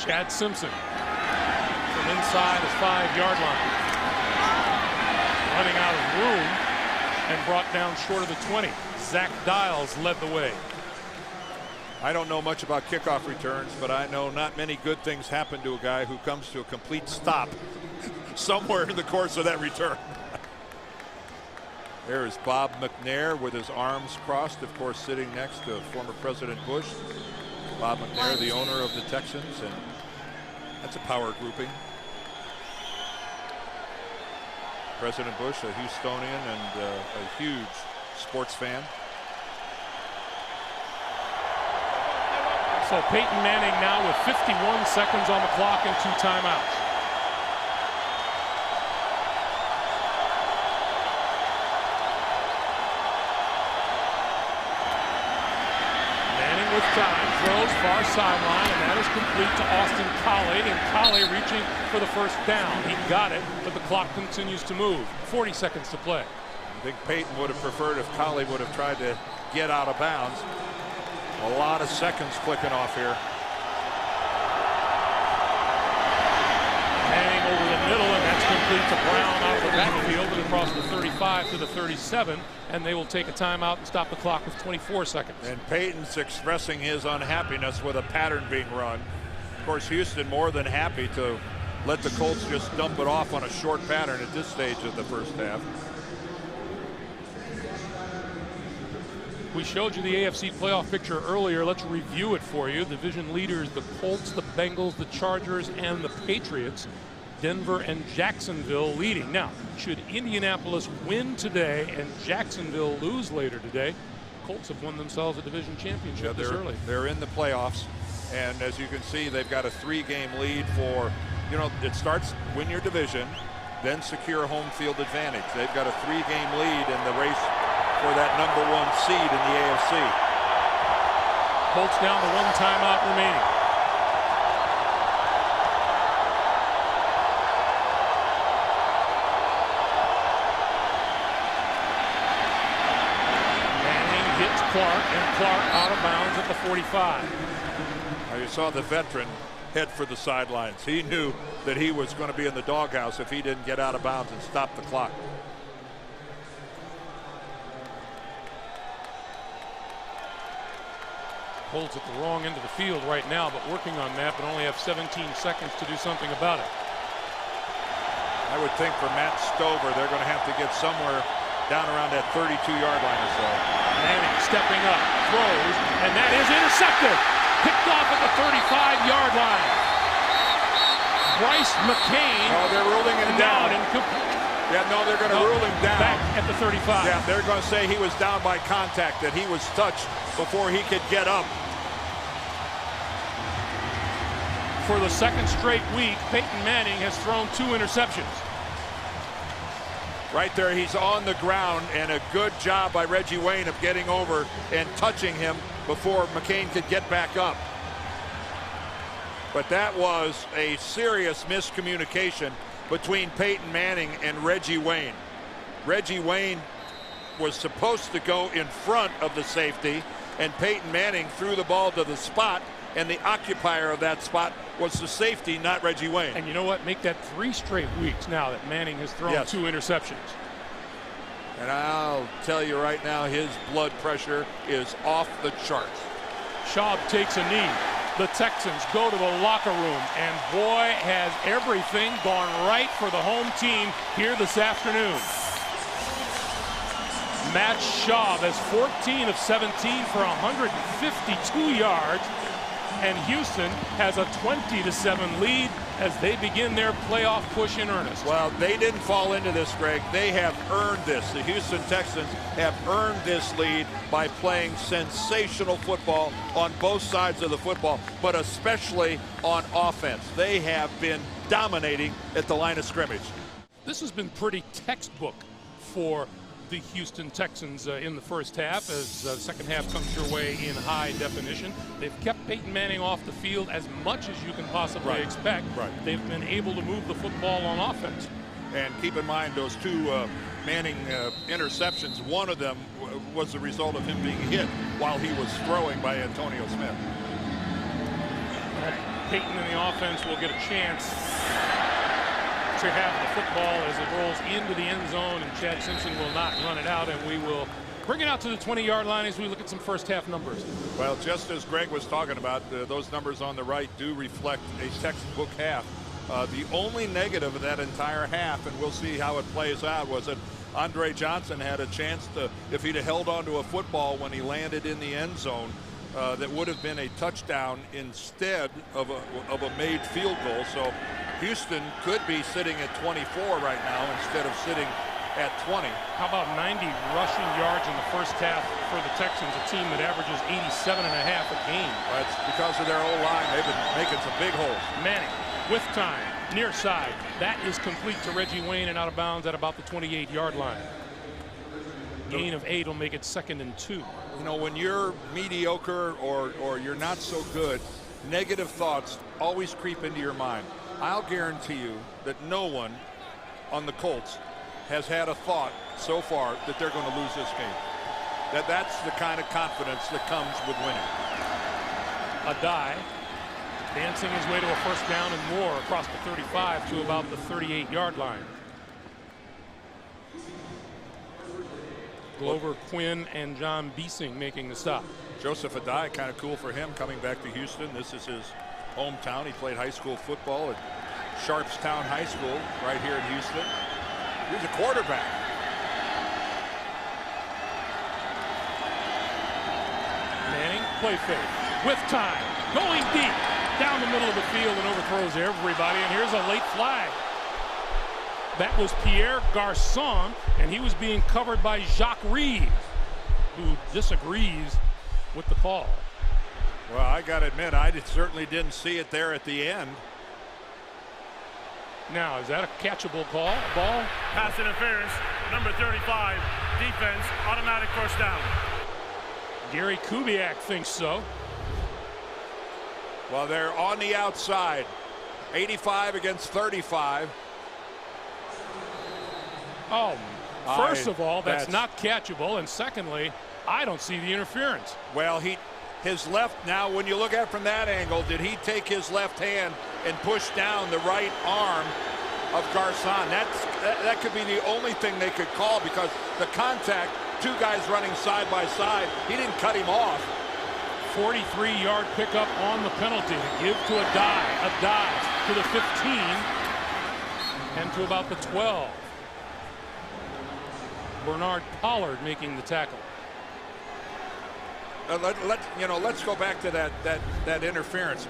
Chad Simpson from inside his 5-yard line. Running out of room and brought down short of the 20. Zach Dials led the way. I don't know much about kickoff returns, but I know not many good things happen to a guy who comes to a complete stop somewhere in the course of that return. There is Bob McNair with his arms crossed, of course, sitting next to former President Bush. Bob McNair, the owner of the Texans, and that's a power grouping. President Bush, a Houstonian and a huge sports fan. So Peyton Manning now with 51 seconds on the clock and 2 timeouts. Manning with time, throws far sideline, and that is complete to Austin Collie, and Collie reaching for the first down. He got it, but the clock continues to move. 40 seconds to play. I think Peyton would have preferred if Collie would have tried to get out of bounds. A lot of seconds clicking off here. Manning over the middle, and that's complete to Brown out of the backfield and across the 35 to the 37, and they will take a timeout and stop the clock with 24 seconds. And Peyton's expressing his unhappiness with a pattern being run. Of course, Houston more than happy to let the Colts just dump it off on a short pattern at this stage of the first half. We showed you the AFC playoff picture earlier. Let's review it for you. Division leaders, the Colts, the Bengals, the Chargers, and the Patriots. Denver and Jacksonville leading. Now, should Indianapolis win today and Jacksonville lose later today, Colts have won themselves a division championship this early. They're in the playoffs, and as you can see, they've got a 3-game lead for, you know, it starts win your division, then secure home field advantage. They've got a 3-game lead in the race for that #1 seed in the AFC. Colts down to 1 timeout remaining. Clark, and Clark out of bounds at the 45. Now you saw the veteran head for the sidelines. He knew that he was going to be in the doghouse if he didn't get out of bounds and stop the clock. Colts at the wrong end of the field right now, but working on that, but only have 17 seconds to do something about it. I would think for Matt Stover, they're going to have to get somewhere down around that 32-yard line or so. Manning stepping up, throws, and that is intercepted. Picked off at the 35-yard line. Bryce McCain. Oh, they're ruling him down. Yeah, no, they're going to rule him down. Back at the 35. Yeah, they're going to say he was down by contact, that he was touched before he could get up. For the second straight week, Peyton Manning has thrown 2 interceptions. Right there, he's on the ground, and a good job by Reggie Wayne of getting over and touching him before McCain could get back up. But that was a serious miscommunication between Peyton Manning and Reggie Wayne. Reggie Wayne was supposed to go in front of the safety, and Peyton Manning threw the ball to the spot, and the occupier of that spot was the safety, not Reggie Wayne. And you know what? Make that 3 straight weeks now that Manning has thrown 2 interceptions. And I'll tell you right now, his blood pressure is off the charts. Schaub takes a knee. The Texans go to the locker room, and boy, has everything gone right for the home team here this afternoon. Matt Schaub has 14 of 17 for 152 yards. And Houston has a 20-7 lead as they begin their playoff push in earnest. Well, they didn't fall into this, Greg. They have earned this. The Houston Texans have earned this lead by playing sensational football on both sides of the football, but especially on offense. They have been dominating at the line of scrimmage. This has been pretty textbook for the Houston Texans in the first half, as the second half comes your way in high definition. They've kept Peyton Manning off the field as much as you can possibly expect. They've been able to move the football on offense. And keep in mind those 2 Manning interceptions, one of them was the result of him being hit while he was throwing by Antonio Smith. Peyton and the offense will get a chance to have the football as it rolls into the end zone, and Chad Simpson will not run it out, and we will bring it out to the 20-yard line as we look at some first half numbers. Well, just as Greg was talking about, those numbers on the right do reflect a textbook half. The only negative of that entire half, and we'll see how it plays out, was that Andre Johnson had a chance to, if he'd have held onto a football when he landed in the end zone, that would have been a touchdown instead of a made field goal. So Houston could be sitting at 24 right now instead of sitting at 20. How about 90 rushing yards in the first half for the Texans, a team that averages 87.5 a game? That's because of their O-line. They've been making some big holes. Manning with time, near side. That is complete to Reggie Wayne and out of bounds at about the 28-yard line. Gain of 8 will make it 2nd and 2. You know, when you're mediocre or you're not so good, negative thoughts always creep into your mind. I'll guarantee you that no one on the Colts has had a thought so far that they're going to lose this game. That's the kind of confidence that comes with winning. Adai dancing his way to a first down and more across the 35 to about the 38-yard line. Glover, Quinn, and John Beesing making the stop. Joseph Adai, kind of cool for him coming back to Houston. This is his hometown. He played high school football at Sharpstown High School right here in Houston. He's a quarterback. Manning, play fake, with time, going deep, down the middle of the field and overthrows everybody. And here's a late flag. That was Pierre Garçon, and he was being covered by Jacques Reeves, who disagrees with the call. Well, I got to admit, I certainly didn't see it there at the end. Now, is that a catchable ball? Pass interference, number 35, defense, automatic first down. Gary Kubiak thinks so. Well, they're on the outside. 85 against 35. Oh, first of all, that's not catchable. And secondly, I don't see the interference. Well, his left, now when you look at it from that angle, did he take his left hand and push down the right arm of Garçon? That could be the only thing they could call, because the contact, two guys running side by side, he didn't cut him off. 43-yard pickup on the penalty to give to a dive to the 15 and to about the 12. Bernard Pollard making the tackle. Let's go back to that interference.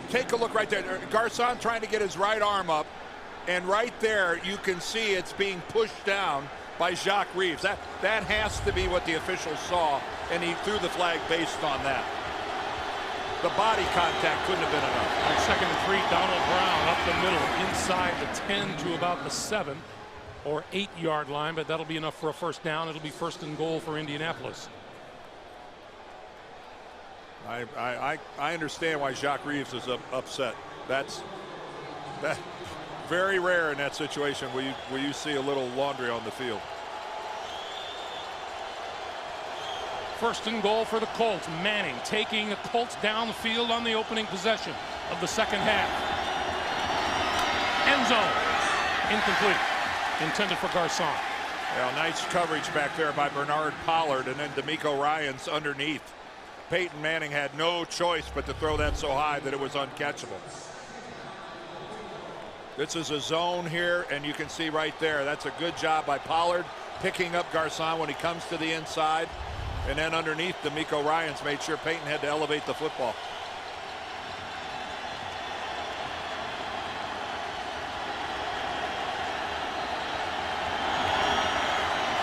Take a look right there. Garçon trying to get his right arm up, and right there you can see it's being pushed down by Jacques Reeves. That has to be what the officials saw, and he threw the flag based on that. The body contact couldn't have been enough. On 2nd and 3, Donald Brown up the middle, inside the 10 to about the 7 or 8-yard line, but that'll be enough for a first down. It'll be 1st and goal for Indianapolis. I understand why Jacques Reeves is upset. That's very rare in that situation where you see a little laundry on the field. 1st and goal for the Colts. Manning taking the Colts down the field on the opening possession of the second half. End zone. Incomplete. Intended for Garçon. Well, nice coverage back there by Bernard Pollard, and then D'Amico Ryans underneath. Peyton Manning had no choice but to throw that so high that it was uncatchable. This is a zone here, and you can see right there, that's a good job by Pollard picking up Garçon when he comes to the inside. And then underneath, D'Amico Ryans made sure Peyton had to elevate the football.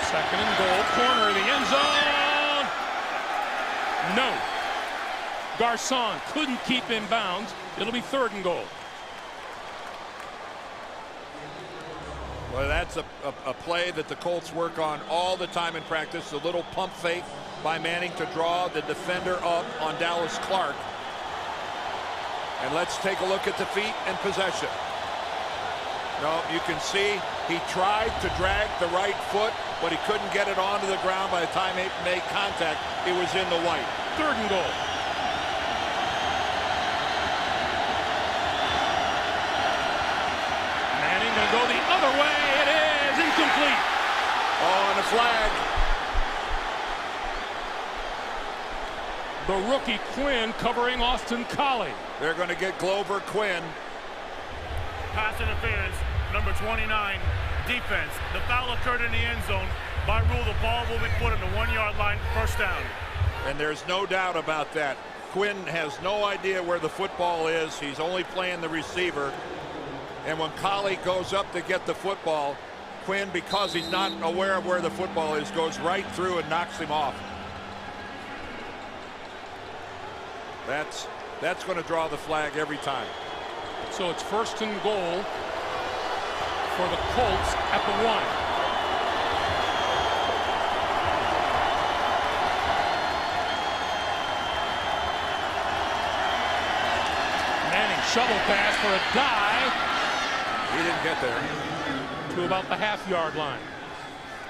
Second and goal, corner of the end zone. No. Garçon couldn't keep in bounds. It'll be 3rd and goal. Well, that's a play that the Colts work on all the time in practice. A little pump fake by Manning to draw the defender up on Dallas Clark. And let's take a look at the feet and possession. No, you can see he tried to drag the right foot, but he couldn't get it onto the ground. By the time he made contact, it was in the white. 3rd and goal. Manning going to go the other way. It is incomplete. Oh, and a flag. The rookie Quinn covering Austin Collie. They're going to get Glover Quinn. Pass interference, number 29, defense. The foul occurred in the end zone. By rule, the ball will be put on the 1-yard line, first down. And there's no doubt about that. Quinn has no idea where the football is. He's only playing the receiver. And when Collie goes up to get the football, Quinn, because he's not aware of where the football is, goes right through and knocks him off. That's going to draw the flag every time. So it's 1st and goal for the Colts at the 1. Manning shovel pass for a dive. He didn't get there. To about the half-yard line.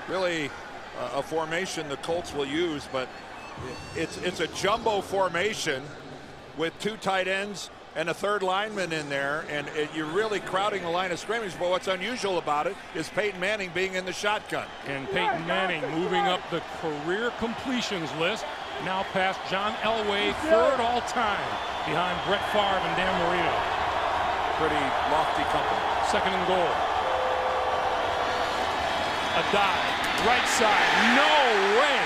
Really a formation the Colts will use, but it's a jumbo formation with 2 tight ends and a 3rd lineman in there, and you're really crowding the line of scrimmage. But what's unusual about it is Peyton Manning being in the shotgun. And Peyton Manning moving up the career completions list, now past John Elway, 3rd all-time, behind Brett Favre and Dan Marino. pretty lofty company. Second and goal. A dive, right side, no way.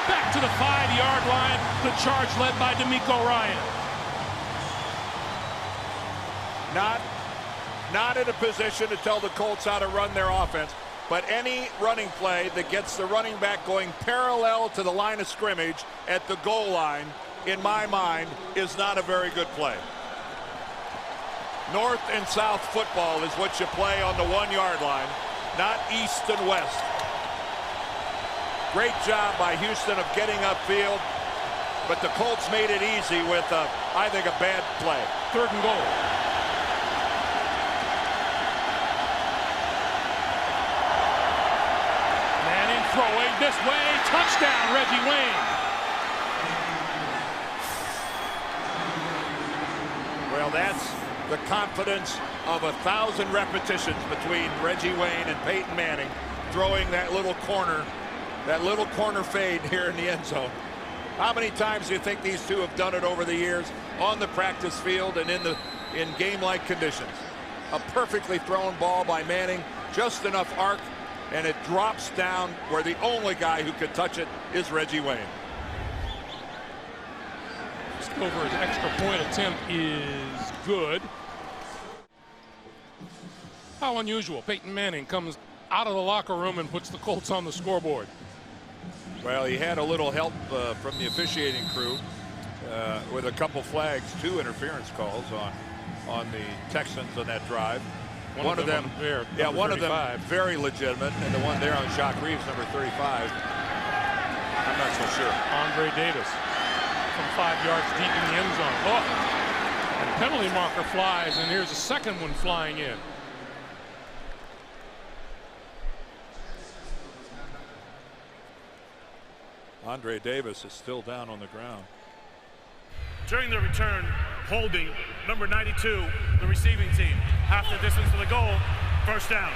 Back to the 5-yard line. The charge led by D'Amico Ryan. Not in a position to tell the Colts how to run their offense, but any running play that gets the running back going parallel to the line of scrimmage at the goal line, in my mind, is not a very good play. North and south football is what you play on the 1-yard line, not east and west. Great job by Houston of getting upfield, but the Colts made it easy with, I think, a bad play. Third and goal. Manning throwing this way. Touchdown, Reggie Wayne. Well, that's the confidence of 1,000 repetitions between Reggie Wayne and Peyton Manning, throwing that little corner fade here in the end zone. How many times do you think these two have done it over the years on the practice field and in game-like conditions? A perfectly thrown ball by Manning, just enough arc, and it drops down where the only guy who could touch it is Reggie Wayne. Just over his extra point attempt is good. How unusual. Peyton Manning comes out of the locker room and puts the Colts on the scoreboard. Well, he had a little help from the officiating crew with a couple flags, 2 interference calls on the Texans on that drive. One of them there, yeah, one 35. Of them very legitimate, and the one there on Jacques Reeves, number 35. I'm not so sure. Andre Davis from 5 yards deep in the end zone. Oh, and penalty marker flies, and here's a second one flying in. Andre Davis is still down on the ground. During the return, holding number 92, the receiving team. Half the distance to the goal, first down.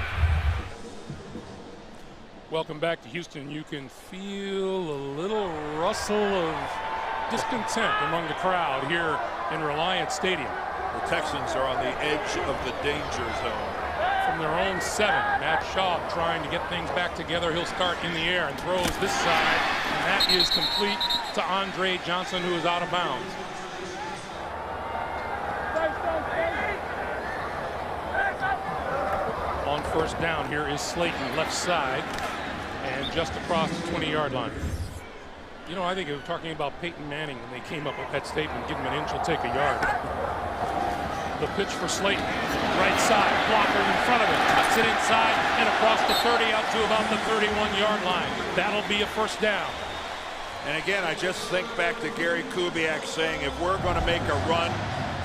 Welcome back to Houston. You can feel a little rustle of discontent among the crowd here in Reliant Stadium. The Texans are on the edge of the danger zone. From their own 7, Matt Schaub trying to get things back together. He'll start in the air and throws this side, and that is complete to Andre Johnson, who is out of bounds. On first down, here is Slayton, left side, and just across the 20-yard line. You know, I think they were talking about Peyton Manning when they came up with that statement, give him an inch, he'll take a yard. The pitch for Slayton, right side, blocker in front of him, cuts it inside and across the 30 out to about the 31-yard line. That'll be a first down. And again, I just think back to Gary Kubiak saying, if we're going to make a run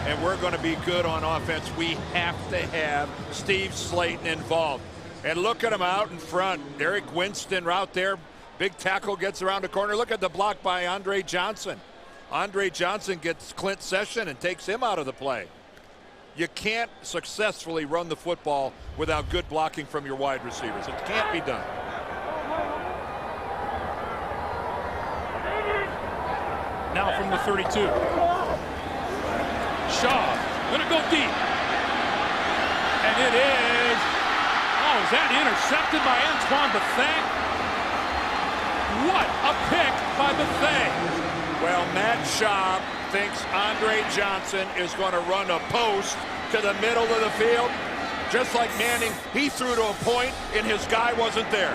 and we're going to be good on offense, we have to have Steve Slayton involved. And look at him out in front. Eric Winston out there. Big tackle gets around the corner. Look at the block by Andre Johnson. Andre Johnson gets Clint Session and takes him out of the play. You can't successfully run the football without good blocking from your wide receivers. It can't be done. Now from the 32. Shaw gonna go deep. And it is, oh, is that intercepted by Antoine Bethea? What a pick by Bethea. Well, Matt Schaub thinks Andre Johnson is going to run a post to the middle of the field. Just like Manning, he threw to a point and his guy wasn't there.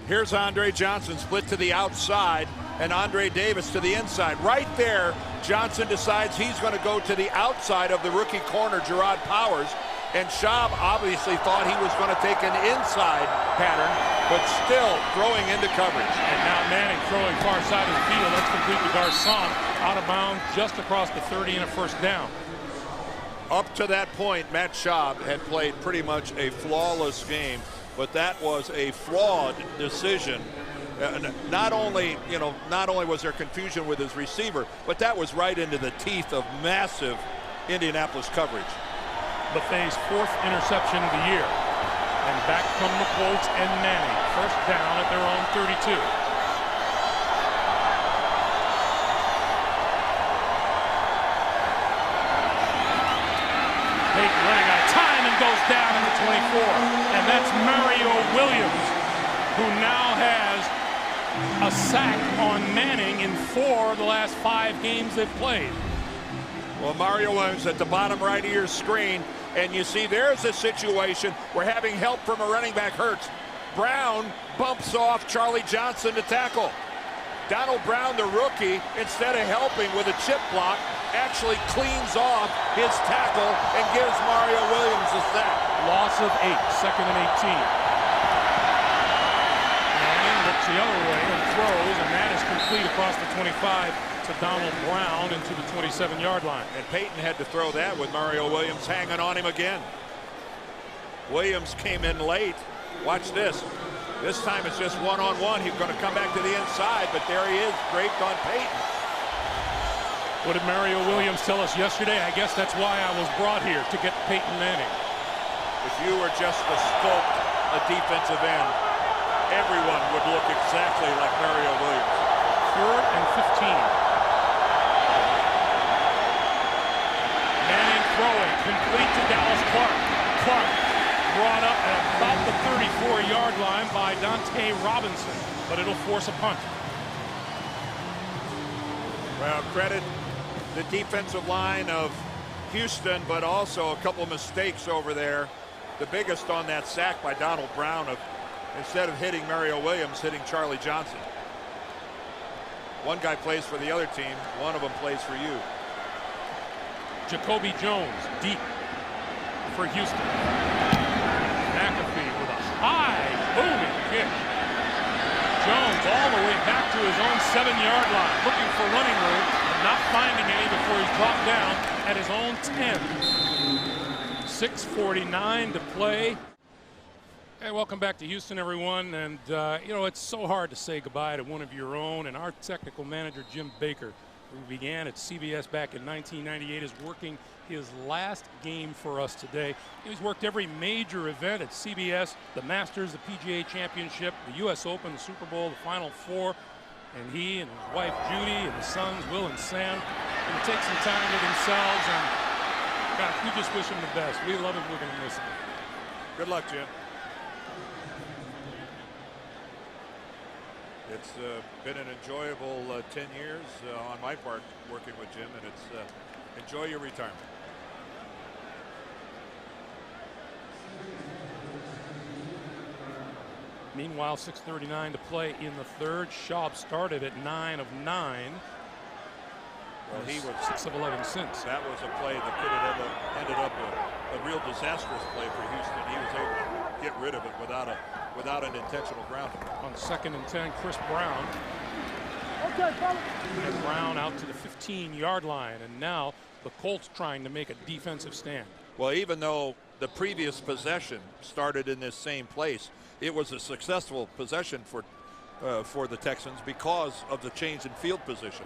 Here's Andre Johnson split to the outside and Andre Davis to the inside. Right there, Johnson decides he's going to go to the outside of the rookie corner, Gerard Powers. And Schaub obviously thought he was going to take an inside pattern, but still throwing into coverage. And now Manning throwing far side of the field. That's complete to Garcon. Out of bounds just across the 30 and a first down. Up to that point, Matt Schaub had played pretty much a flawless game, but that was a flawed decision. Not only was there confusion with his receiver, but that was right into the teeth of massive Indianapolis coverage. Bethea's 4th interception of the year. And back come the Colts and Manning. First down at their own 32. Peyton And that's Mario Williams, who now has a sack on Manning in 4 of the last 5 games they've played. Well, Mario Williams at the bottom right of your screen, and you see there's a situation where having help from a running back hurts. Brown bumps off Charlie Johnson to tackle. Donald Brown, the rookie, instead of helping with a chip block, actually cleans off his tackle and gives Mario Williams a sack. Loss of 8, 2nd and 18. Manning looks the other way and throws, and that is complete across the 25 to Donald Brown into the 27-yard line. And Peyton had to throw that with Mario Williams hanging on him again. Williams came in late. Watch this. This time it's just one-on-one. He's going to come back to the inside, but there he is, draped on Peyton. What did Mario Williams tell us yesterday? I guess that's why I was brought here, to get Peyton Manning. If you were just to sculpt a defensive end, everyone would look exactly like Mario Williams. 3rd and 15. Manning throwing, complete to Dallas Clark. Clark brought up at about the 34-yard line by Dante Robinson, but it'll force a punt. Well, credit the defensive line of Houston, but also a couple of mistakes over there. The biggest on that sack by Donald Brown, of instead of hitting Mario Williams, hitting Charlie Johnson. One guy plays for the other team, one of them plays for you. Jacoby Jones deep for Houston. McAfee with a high booming kick. Jones all the way back to his own 7-yard line, looking for running room, and not finding any before he's dropped down at his own 10. 6:49 to play. Hey, welcome back to Houston, everyone. And you know, it's so hard to say goodbye to one of your own. And our technical manager, Jim Baker, who began at CBS back in 1998, is working his last game for us today. He's worked every major event at CBS: the Masters, the PGA Championship, the U.S. Open, the Super Bowl, the Final Four. And he and his wife Judy and his sons Will and Sam going to take some time with themselves. And God, we just wish him the best. We love him. We're going to miss him. Good luck, Jim. It's been an enjoyable 10 years on my part working with Jim, and it's enjoy your retirement. Meanwhile, 6:39 to play in the third. Schaub started at 9 of 9. Well, he was 6 of 11 since. That was a play that could have ended up a real disastrous play for Houston. He was able to get rid of it without an intentional grounding. On 2nd and 10, Chris Brown. Okay, fella. And Brown out to the 15-yard line, and now the Colts trying to make a defensive stand. Well, even though the previous possession started in this same place, it was a successful possession for the Texans because of the change in field position.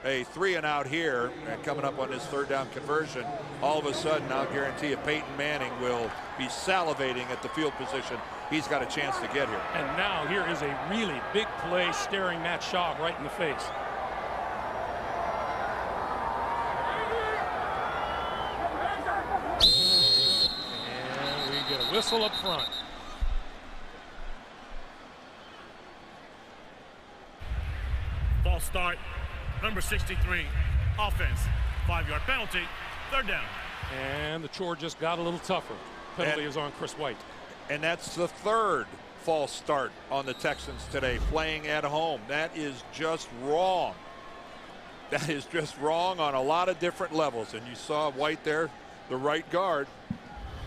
A 3-and-out here, and coming up on his 3rd down conversion, all of a sudden, I'll guarantee you, Peyton Manning will be salivating at the field position. He's got a chance to get here. And now here is a really big play staring Matt Schaub right in the face. And we get a whistle up front. False start. Number 63, offense. 5-yard penalty. 3rd down. And the chore just got a little tougher. Penalty is on Chris White. And that's the 3rd false start on the Texans today, playing at home. That is just wrong. That is just wrong on a lot of different levels. And you saw White there, the right guard.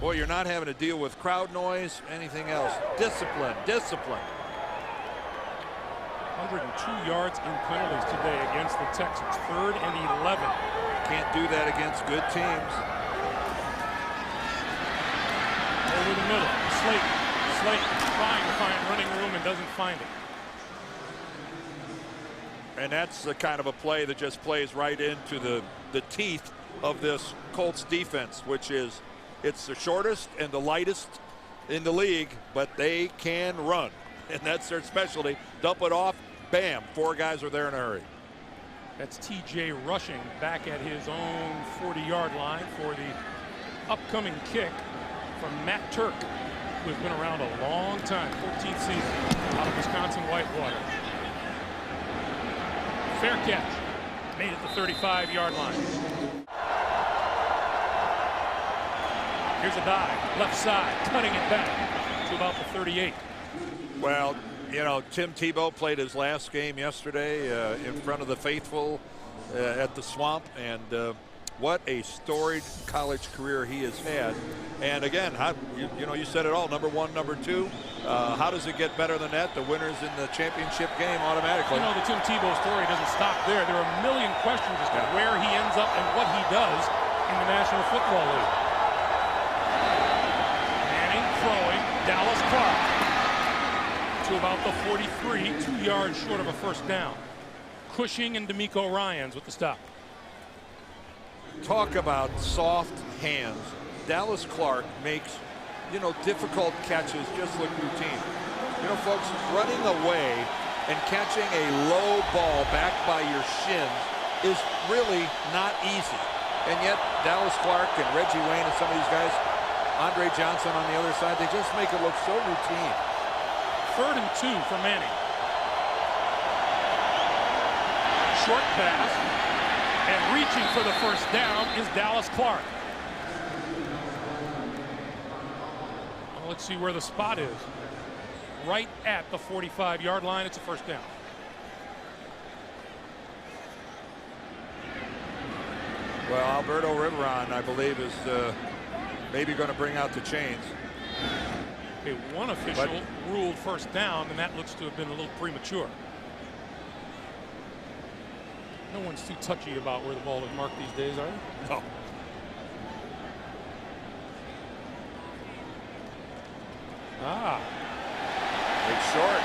Boy, you're not having to deal with crowd noise, anything else. Discipline, discipline. 102 yards in penalties today against the Texans. 3rd and 11. Can't do that against good teams. Over the middle. Slayton trying to find running room and doesn't find it. And that's the kind of a play that just plays right into the teeth of this Colts defense, which is, it's the shortest and the lightest in the league, but they can run. And that's their specialty. Dump it off, bam, 4 guys are there in a hurry. That's TJ rushing back at his own 40-yard line for the upcoming kick from Matt Turk. who has been around a long time, 14th season, out of Wisconsin Whitewater. Fair catch. Made it the 35-yard line. Here's a dive, left side, cutting it back to about the 38. Well, you know, Tim Tebow played his last game yesterday in front of the faithful at the Swamp, and what a storied college career he has had. And again, you know, you said it all, number one, number two. How does it get better than that? The winners in the championship game automatically. You know, the Tim Tebow story doesn't stop there. There are a million questions as to where he ends up and what he does in the National Football League. Manning throwing, Dallas Clark to about the 43, 2 yards short of a first down. Cushing and D'Amico Ryans with the stop. Talk about soft hands. Dallas Clark makes, you know, difficult catches just look routine. You know, folks, running away and catching a low ball back by your shins is really not easy. And yet Dallas Clark and Reggie Wayne and some of these guys, Andre Johnson on the other side, they just make it look so routine. 3rd and 2 for Manning. Short pass, and reaching for the first down is Dallas Clark. Well, let's see where the spot is. Right at the 45-yard line. It's a first down. Well, Alberto Riveron, I believe, is maybe going to bring out the chains. Okay, one official ruled first down, and that looks to have been a little premature. No one's too touchy about where the ball is marked these days, are they? No. Ah. It's short.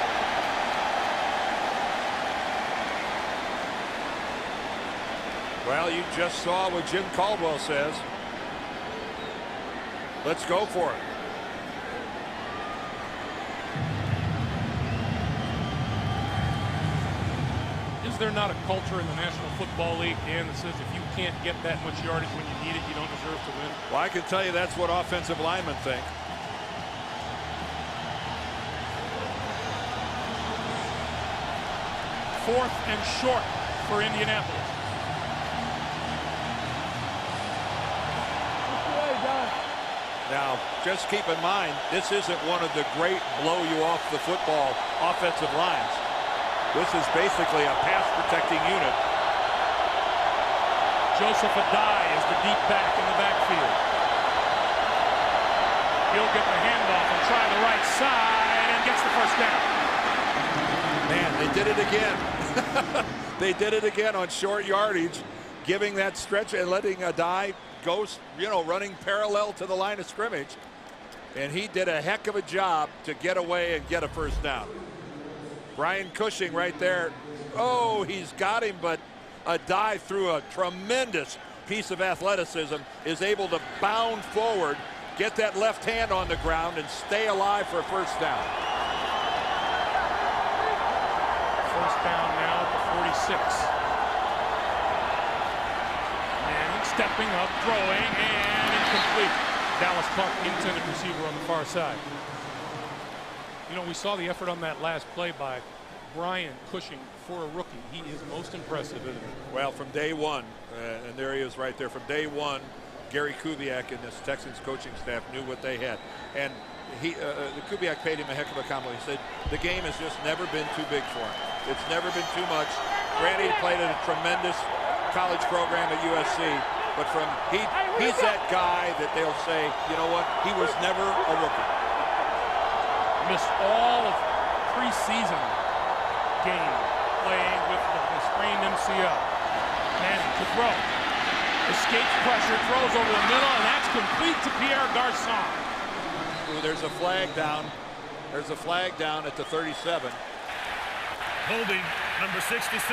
Well, you just saw what Jim Caldwell says. Let's go for it. Is there not a culture in the National Football League, Dan, that says if you can't get that much yardage when you need it, you don't deserve to win? Well, I can tell you that's what offensive linemen think. Fourth and short for Indianapolis. Now, just keep in mind, this isn't one of the great blow you off the football offensive lines. This is basically a pass protecting unit. Joseph Adai is the deep back in the backfield. He'll get the handoff and try the right side and gets the first down. Man, they did it again. They did it again on short yardage, giving that stretch and letting Adai go, you know, running parallel to the line of scrimmage. And he did a heck of a job to get away and get a first down. Brian Cushing right there. Oh, he's got him, but Adai, through a tremendous piece of athleticism, is able to bound forward, get that left hand on the ground, and stay alive for a first down. First down now at the 46. Manning stepping up, throwing, and incomplete. Dallas Clark, intended receiver on the far side. You know, we saw the effort on that last play by Brian Cushing for a rookie. He is most impressive, isn't he? Well, from day one, and there he is right there. From day one, Gary Kubiak and this Texans coaching staff knew what they had. And the Kubiak paid him a heck of a compliment. He said the game has just never been too big for him. It's never been too much. Granted, he played at a tremendous college program at USC, but he's that guy that they'll say, you know what, he was never a rookie. Missed all of preseason game playing with the sprained MCL. Manning to throw. Escapes pressure, throws over the middle, and that's complete to Pierre Garçon. Ooh, there's a flag down. There's a flag down at the 37. Holding number 66.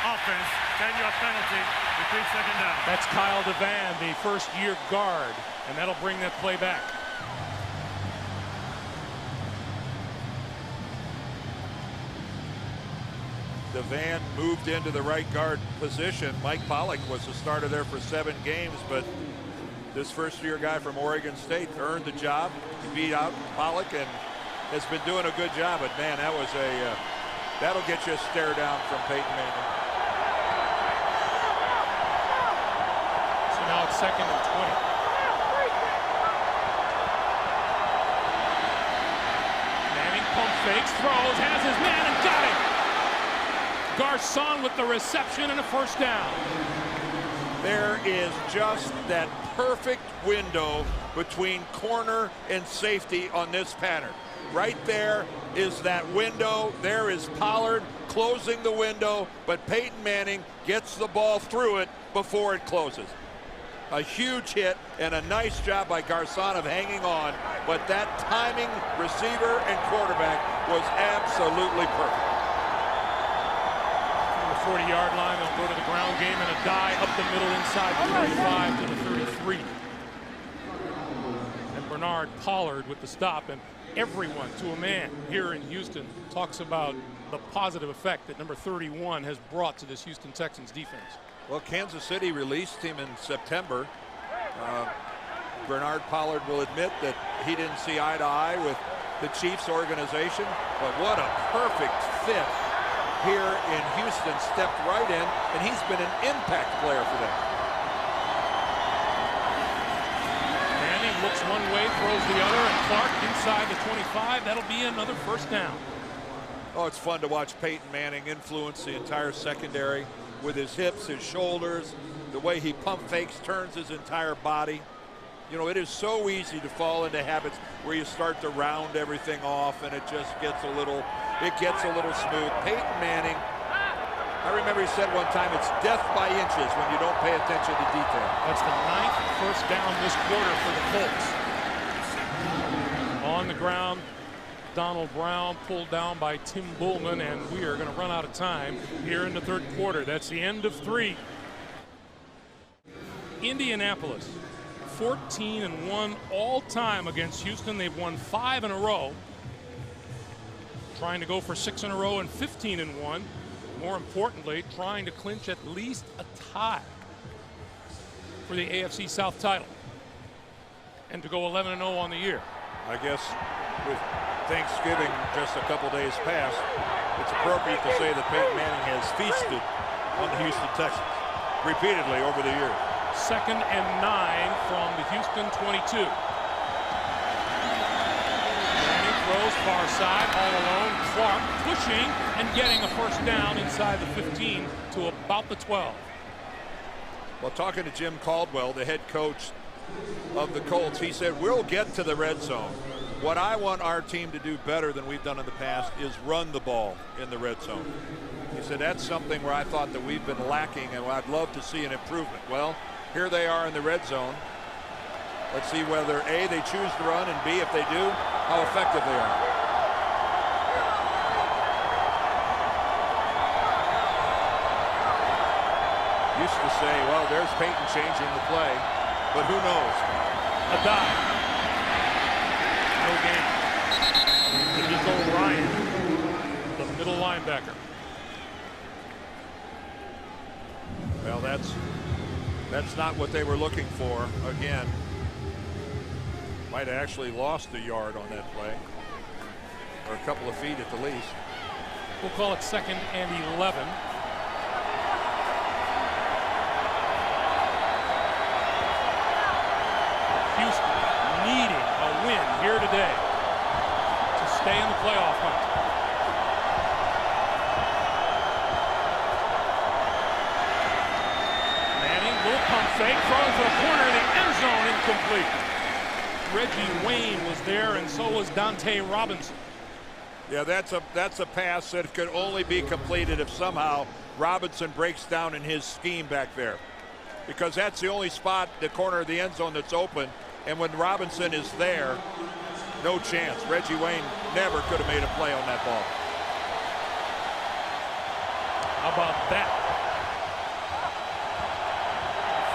Offense, 10-yard penalty, repeat second down. That's Kyle DeVan, the first-year guard, and that'll bring that play back. DeVan moved into the right guard position. Mike Pollock was the starter there for 7 games, but This first-year guy from Oregon State earned the job. He beat out Pollock and has been doing a good job. But man, that was that'll get you a stare down from Peyton Manning. So now it's 2nd and 20. Manning pump fakes, throws, has his man, and got it. Garcon with the reception and a first down. There is just that perfect window between corner and safety on this pattern. Right there is that window. There is Pollard closing the window, but Peyton Manning gets the ball through it before it closes. A huge hit and a nice job by Garcon of hanging on, but that timing, receiver and quarterback, was absolutely perfect. 40-yard line, they'll go to the ground game and a die up the middle inside the 35 to the 33. And Bernard Pollard with the stop, and everyone to a man here in Houston talks about the positive effect that number 31 has brought to this Houston Texans defense. Well, Kansas City released him in September. Bernard Pollard will admit that he didn't see eye to eye with the Chiefs organization, but what a perfect fit here in Houston. Stepped right in, and he's been an impact player for them. Manning looks one way, throws the other, and Clark inside the 25. That'll be another first down. Oh, it's fun to watch Peyton Manning influence the entire secondary with his hips, his shoulders, the way he pump fakes, turns his entire body. You know, it is so easy to fall into habits where you start to round everything off and it just gets a little smooth. Peyton Manning, I remember he said one time, it's death by inches when you don't pay attention to detail. That's the 9th first down this quarter for the Colts. On the ground, Donald Brown pulled down by Tim Bullman, and we are going to run out of time here in the third quarter. That's the end of 3. Indianapolis, 14-1 all time against Houston. They've won 5 in a row. Trying to go for 6 in a row and 15-1. More importantly, trying to clinch at least a tie for the AFC South title and to go 11-0 on the year. I guess with Thanksgiving just a couple days past, it's appropriate to say that Peyton Manning has feasted on the Houston Texans repeatedly over the years. 2nd and 9 from the Houston 22. Manning throws far side, all alone. Clark pushing and getting a first down inside the 15 to about the 12. Well, talking to Jim Caldwell, the head coach of the Colts, he said, we'll get to the red zone. What I want our team to do better than we've done in the past is run the ball in the red zone. He said, that's something where I thought that we've been lacking, and I'd love to see an improvement. Well, here they are in the red zone. Let's see whether A, they choose to run, and B, if they do, how effective they are. Used to say, well, there's Peyton changing the play, but who knows? A dive. No gain. D'Amico Ryan, the middle linebacker. Well, that's not what they were looking for. Again, might have actually lost a yard on that play, or a couple of feet at the least. We'll call it 2nd and 11. Houston needing a win here today to stay in the playoff hunt. Manning will pump fake, throws to the corner of the end zone, incomplete. Reggie Wayne was there, and so was Dante Robinson. Yeah, that's a pass that could only be completed if somehow Robinson breaks down in his scheme back there, because that's the only spot, the corner of the end zone, that's open. And when Robinson is there, no chance. Reggie Wayne never could have made a play on that ball. How about that?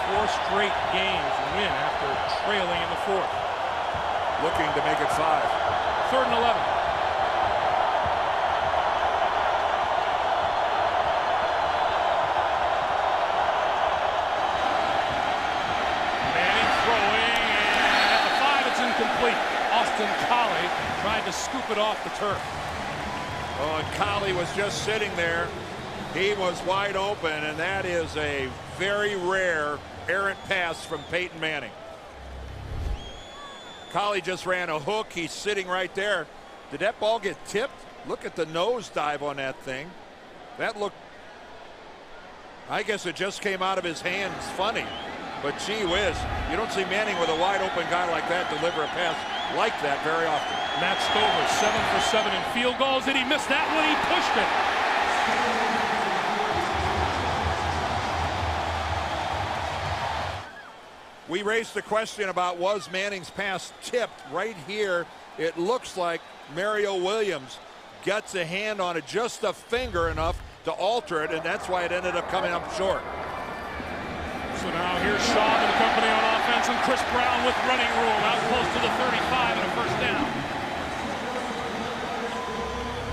4 straight games win after trailing in the 4th. Looking to make it 5. 3rd and 11. Manning throwing. tried to scoop it off the turf. Oh, and Collie was just sitting there. He was wide open, and that is a very rare errant pass from Peyton Manning. Collie just ran a hook. He's sitting right there. Did that ball get tipped? Look at the nose dive on that thing. That looked, I guess it just came out of his hands funny. But gee whiz, you don't see Manning with a wide open guy like that deliver a pass like that very often. Matt Stover, 7 for 7 in field goals. Did he miss that one? He pushed it. We raised the question about, was Manning's pass tipped? Right here, it looks like Mario Williams gets a hand on it, just a finger enough to alter it, and that's why it ended up coming up short. So now here's Schaub and company on offense, and Chris Brown with running room out close to the 35 and a first down.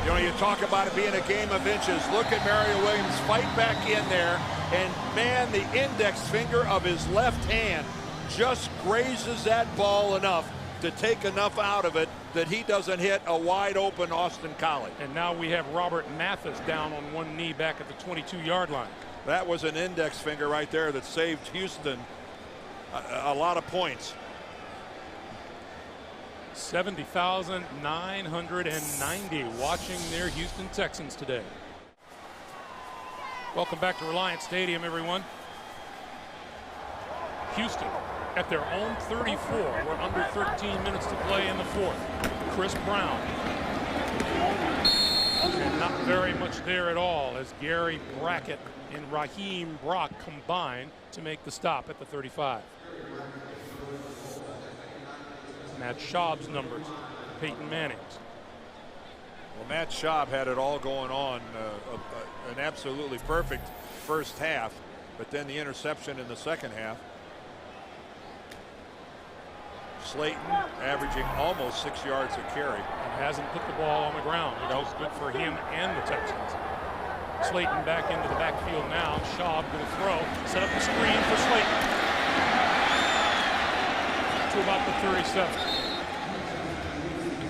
You know, you talk about it being a game of inches. Look at Mario Williams fight back in there, and man, the index finger of his left hand just grazes that ball enough to take enough out of it that he doesn't hit a wide open Austin Collie. And now we have Robert Mathis down on one knee back at the 22-yard line. That was an index finger right there that saved Houston a lot of points. 70,990 watching their Houston Texans today. Welcome back to Reliant Stadium, everyone. Houston at their own 34. We're under 13 minutes to play in the fourth. Chris Brown. And not very much there at all as Gary Brackett and Raheem Brock combine to make the stop at the 35. Matt Schaub's numbers, Peyton Manning's. Well, Matt Schaub had it all going on, an absolutely perfect first half, but then the interception in the second half. Slayton averaging almost 6 yards a carry. And hasn't put the ball on the ground, which is good for him and the Texans. Slayton back into the backfield now. Schaub going to throw. Set up the screen for Slayton. To about the 37.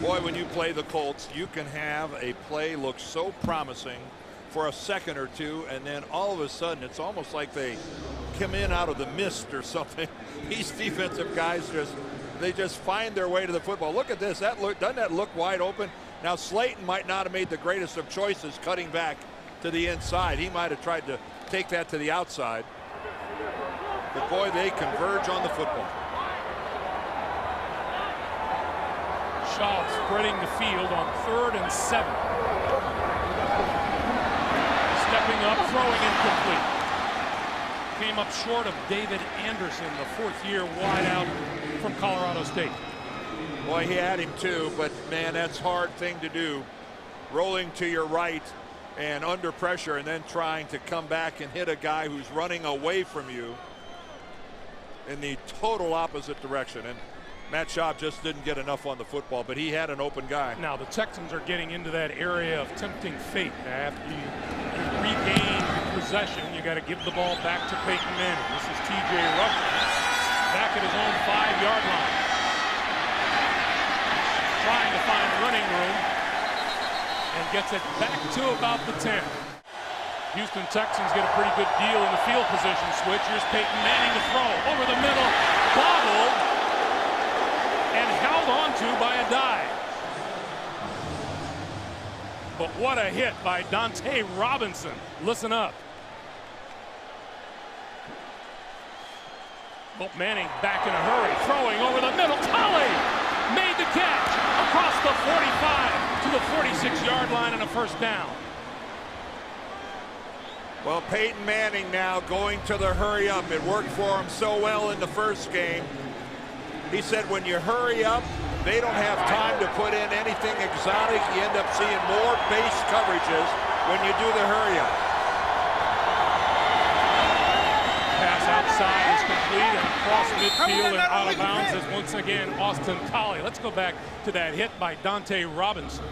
Boy, when you play the Colts, you can have a play look so promising for a second or two, and then all of a sudden it's almost like they come in out of the mist or something. These defensive guys they just find their way to the football. Look at this. Doesn't that look wide open? Now Slayton might not have made the greatest of choices cutting back to the inside. He might have tried to take that to the outside. But boy, they converge on the football. Schaub spreading the field on 3rd and 7. Stepping up, throwing incomplete. Came up short of David Anderson, the fourth-year wideout from Colorado State. Boy, he had him too, but man, that's a hard thing to do. Rolling to your right and under pressure and then trying to come back and hit a guy who's running away from you in the total opposite direction. And Matt Schaub just didn't get enough on the football, but he had an open guy. Now the Texans are getting into that area of tempting fate. After you regain possession, you got to give the ball back to Peyton Manning. This is T.J. Ruffin back at his own 5-yard line. Trying to find running room and gets it back to about the 10. Houston Texans get a pretty good deal in the field position switch. Here's Peyton Manning to throw over the middle, bobbled, and held onto by a dive. But what a hit by Dante Robinson. Listen up. But Manning back in a hurry, throwing over the middle. Collie made the catch across the 45 to the 46-yard line and a first down. Well, Peyton Manning now going to the hurry up. It worked for him so well in the first game. He said when you hurry up, they don't have time to put in anything exotic. You end up seeing more base coverages when you do the hurry up. Pass outside is complete and across midfield and out of bounds is once again Austin Collie. Let's go back to that hit by Dante Robinson.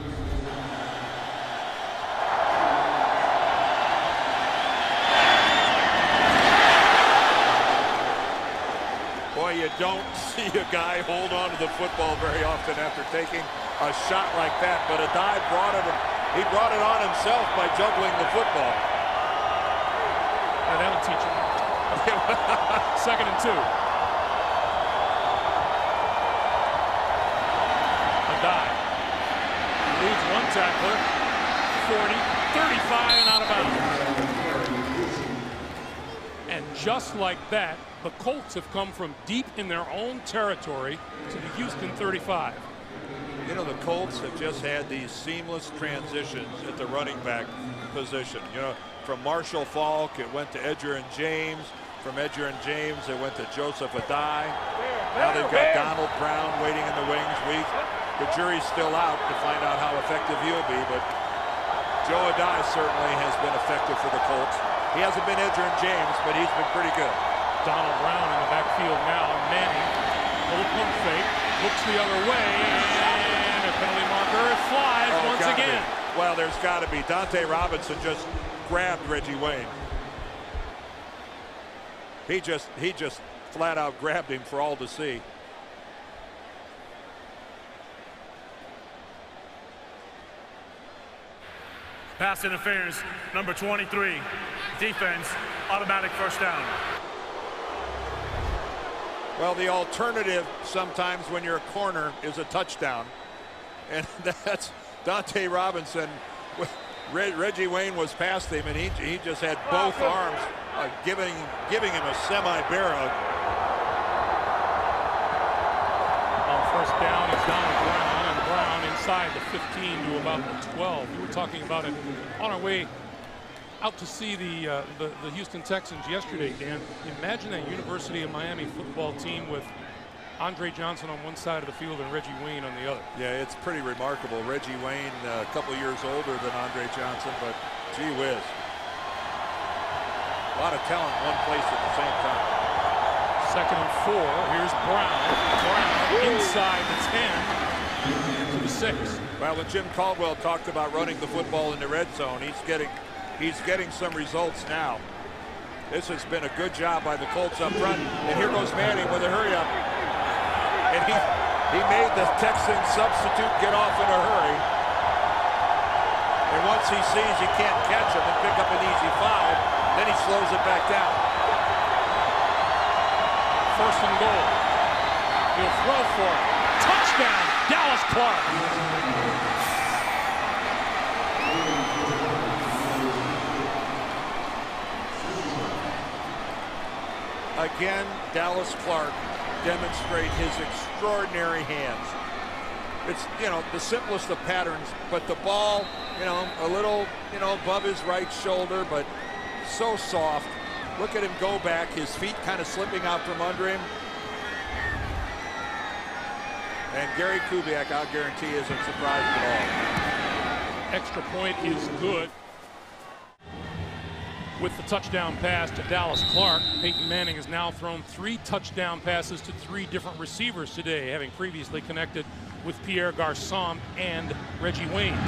Boy, you don't see a guy hold on to the football very often after taking a shot like that, but Adai he brought it on himself by juggling the football. Yeah, that'll teach him. 2nd and 2. Adai leads one tackler, 40, 35, and out of bounds. And just like that, the Colts have come from deep in their own territory to the Houston 35. You know, the Colts have just had these seamless transitions at the running back position. You know, from Marshall Faulk, it went to Edger and James. From Edger and James, it went to Joseph Adai. Now they've got Donald Brown waiting in the wings. The jury's still out to find out how effective he'll be, but Joe Adai certainly has been effective for the Colts. He hasn't been Edger and James, but he's been pretty good. Donald Brown in the backfield now. Manning, little pump fake, looks the other way, and a penalty marker. It flies once again. Well, there's got to be. Dante Robinson just grabbed Reggie Wayne. He just flat out grabbed him for all to see. Pass interference, number 23. Defense, automatic first down. Well, the alternative sometimes when you're a corner is a touchdown. And that's Dante Robinson. Reggie Wayne was past him, and he just had both arms giving him a semi-bear hug. On first down is Donald Brown, and Brown inside the 15 to about the 12. We were talking about it on our way out to see the Houston Texans yesterday, Dan. Imagine that University of Miami football team with Andre Johnson on one side of the field and Reggie Wayne on the other. Yeah, it's pretty remarkable. Reggie Wayne, a couple years older than Andre Johnson, but gee whiz. A lot of talent in one place at the same time. 2nd and 4. Here's Brown. Brown inside the 10 to the 6. Well, when Jim Caldwell talked about running the football in the red zone, he's getting some results now. This has been a good job by the Colts up front. And here goes Manning with a hurry up. And he made the Texans substitute get off in a hurry. And once he sees he can't catch him and pick up an easy 5, then he slows it back down. 1st and goal. He'll throw for it. Touchdown, Dallas Clark. Again, Dallas Clark demonstrate his extraordinary hands. It's, you know, the simplest of patterns, but the ball, you know, a little, you know, above his right shoulder, but so soft. Look at him go back, his feet kind of slipping out from under him. And Gary Kubiak, I'll guarantee, isn't surprised at all. Extra point is good. With the touchdown pass to Dallas Clark, Peyton Manning has now thrown 3 touchdown passes to 3 different receivers today, having previously connected with Pierre Garçon and Reggie Wayne.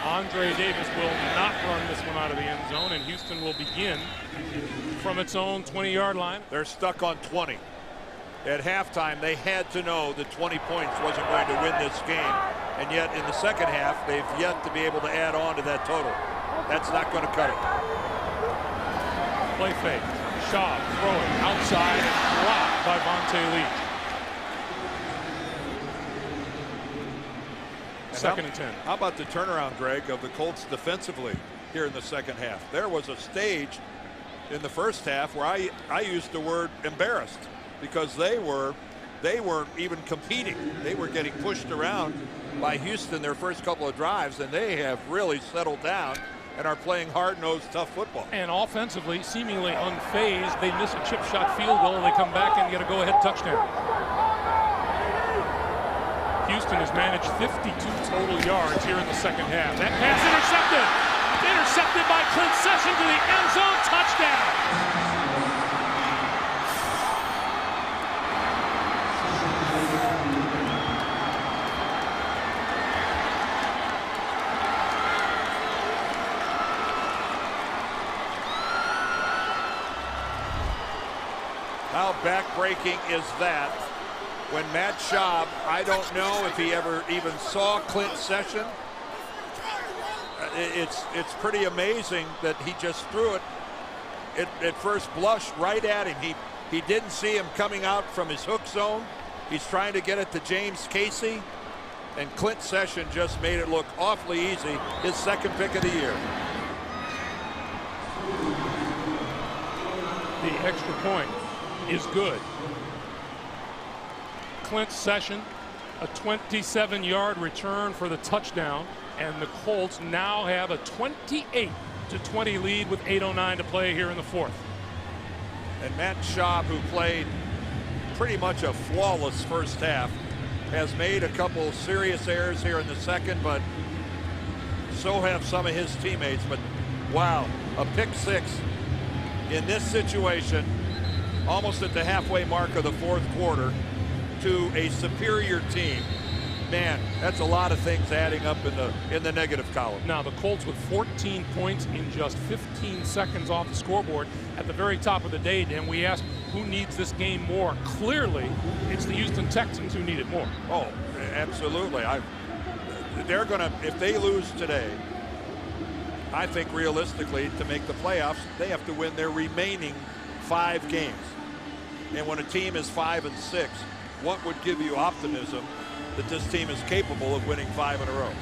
Andre Davis will not run this one out of the end zone, and Houston will begin from its own 20-yard line. They're stuck on 20. At halftime, they had to know that 20 points wasn't going to win this game. And yet, in the second half, they've yet to be able to add on to that total. That's not going to cut it. Play fake. Shaw throwing outside and blocked by Vontae Leach. 2nd and 10. How about the turnaround, Greg, of the Colts defensively here in the second half? There was a stage in the first half where I used the word embarrassed, because they weren't even competing. They were getting pushed around by Houston their first couple of drives, and they have really settled down and are playing hard-nosed, tough football. And offensively, seemingly unfazed, they miss a chip shot field goal, and they come back and get a go-ahead touchdown. Houston has managed 52 total yards here in the second half. That pass intercepted. Intercepted by Clint Session to the end zone. Touchdown. How backbreaking is that? when Matt Schaub, I don't know if he ever even saw Clint Session. It's pretty amazing that he just threw it at first blush right at him. He didn't see him coming out from his hook zone. He's trying to get it to James Casey, and Clint Session just made it look awfully easy. His second pick of the year. The extra point is good. Clint Session, a 27-yard return for the touchdown, and the Colts now have a 28-20 lead with 8:09 to play here in the fourth. And Matt Schaub, who played pretty much a flawless first half, has made a couple serious errors here in the second, but so have some of his teammates. But wow, a pick six in this situation, almost at the halfway mark of the fourth quarter, to a superior team. Man, that's a lot of things adding up in the negative column. Now the Colts with 14 points in just 15 seconds off the scoreboard at the very top of the day. And we asked who needs this game more. Clearly, it's the Houston Texans who need it more. Oh, absolutely. They're gonna, if they lose today, I think realistically to make the playoffs, they have to win their remaining 5 games. And when a team is 5-6, what would give you optimism that this team is capable of winning 5 in a row?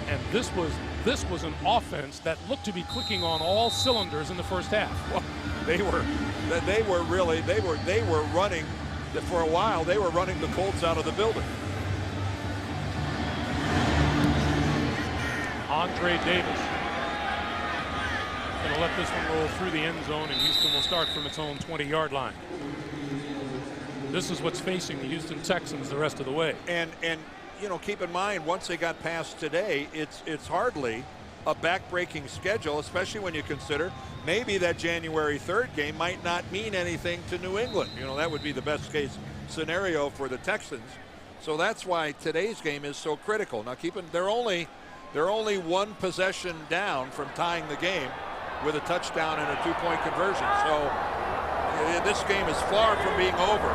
And this was an offense that looked to be clicking on all cylinders in the first half. Well, they were running for a while. They were running the Colts out of the building. Andre Davis going to let this one roll through the end zone, and Houston will start from its own 20-yard line. This is what's facing the Houston Texans the rest of the way. And you know, keep in mind, once they got past today, it's hardly a back-breaking schedule, especially when you consider maybe that January 3rd game might not mean anything to New England. You know, that would be the best case scenario for the Texans. So that's why today's game is so critical. Now, they're only one possession down from tying the game with a touchdown and a 2-point conversion. So this game is far from being over.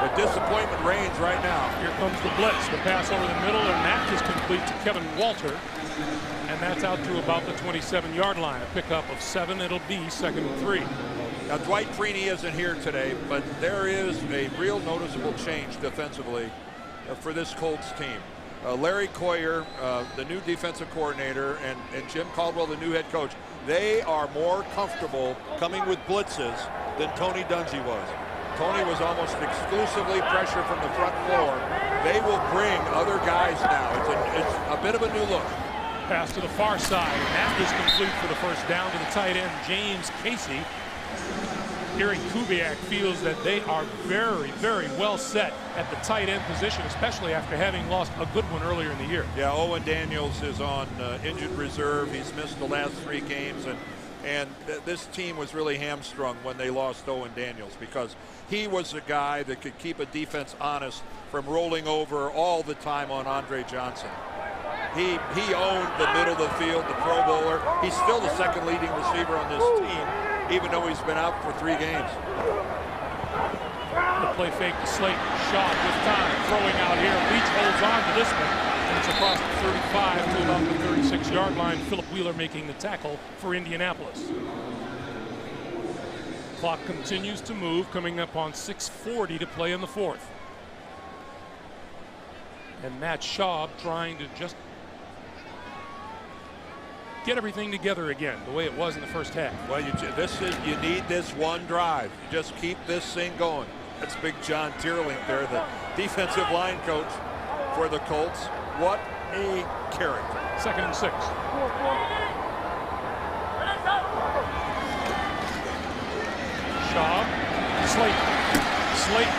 The disappointment reigns right now. Here comes the blitz. The pass over the middle, and that is complete to Kevin Walter. And that's out to about the 27-yard line. A pickup of 7. It'll be 2nd and 3. Now, Dwight Freeney isn't here today, but there is a real noticeable change defensively for this Colts team. Larry Coyer, the new defensive coordinator, and Jim Caldwell, the new head coach, they are more comfortable coming with blitzes than Tony Dungy was. Tony was almost exclusively pressure from the front floor. They will bring other guys now. It's a bit of a new look. Pass to the far side, and that is complete for the first down to the tight end, James Casey. Gary Kubiak feels that they are very, very well set at the tight end position, especially after having lost a good one earlier in the year. Yeah, Owen Daniels is on injured reserve. He's missed the last 3 games, and this team was really hamstrung when they lost Owen Daniels, because he was a guy that could keep a defense honest from rolling over all the time on Andre Johnson. He owned the middle of the field, the Pro Bowler. He's still the second leading receiver on this team, even though he's been out for 3 games. The play fake to Slayton. Shot with time. Throwing out here. Leach holds on to this one. And it's across the 35 to about the 36-yard line. Philip Wheeler making the tackle for Indianapolis. Clock continues to move, coming up on 6:40 to play in the fourth. And Matt Schaub trying to just get everything together again, the way it was in the first half. Well, you need this one drive. You just keep this thing going. That's Big John Tierling there, the defensive line coach for the Colts. What a character. 2nd and 6. Schaub, Slayton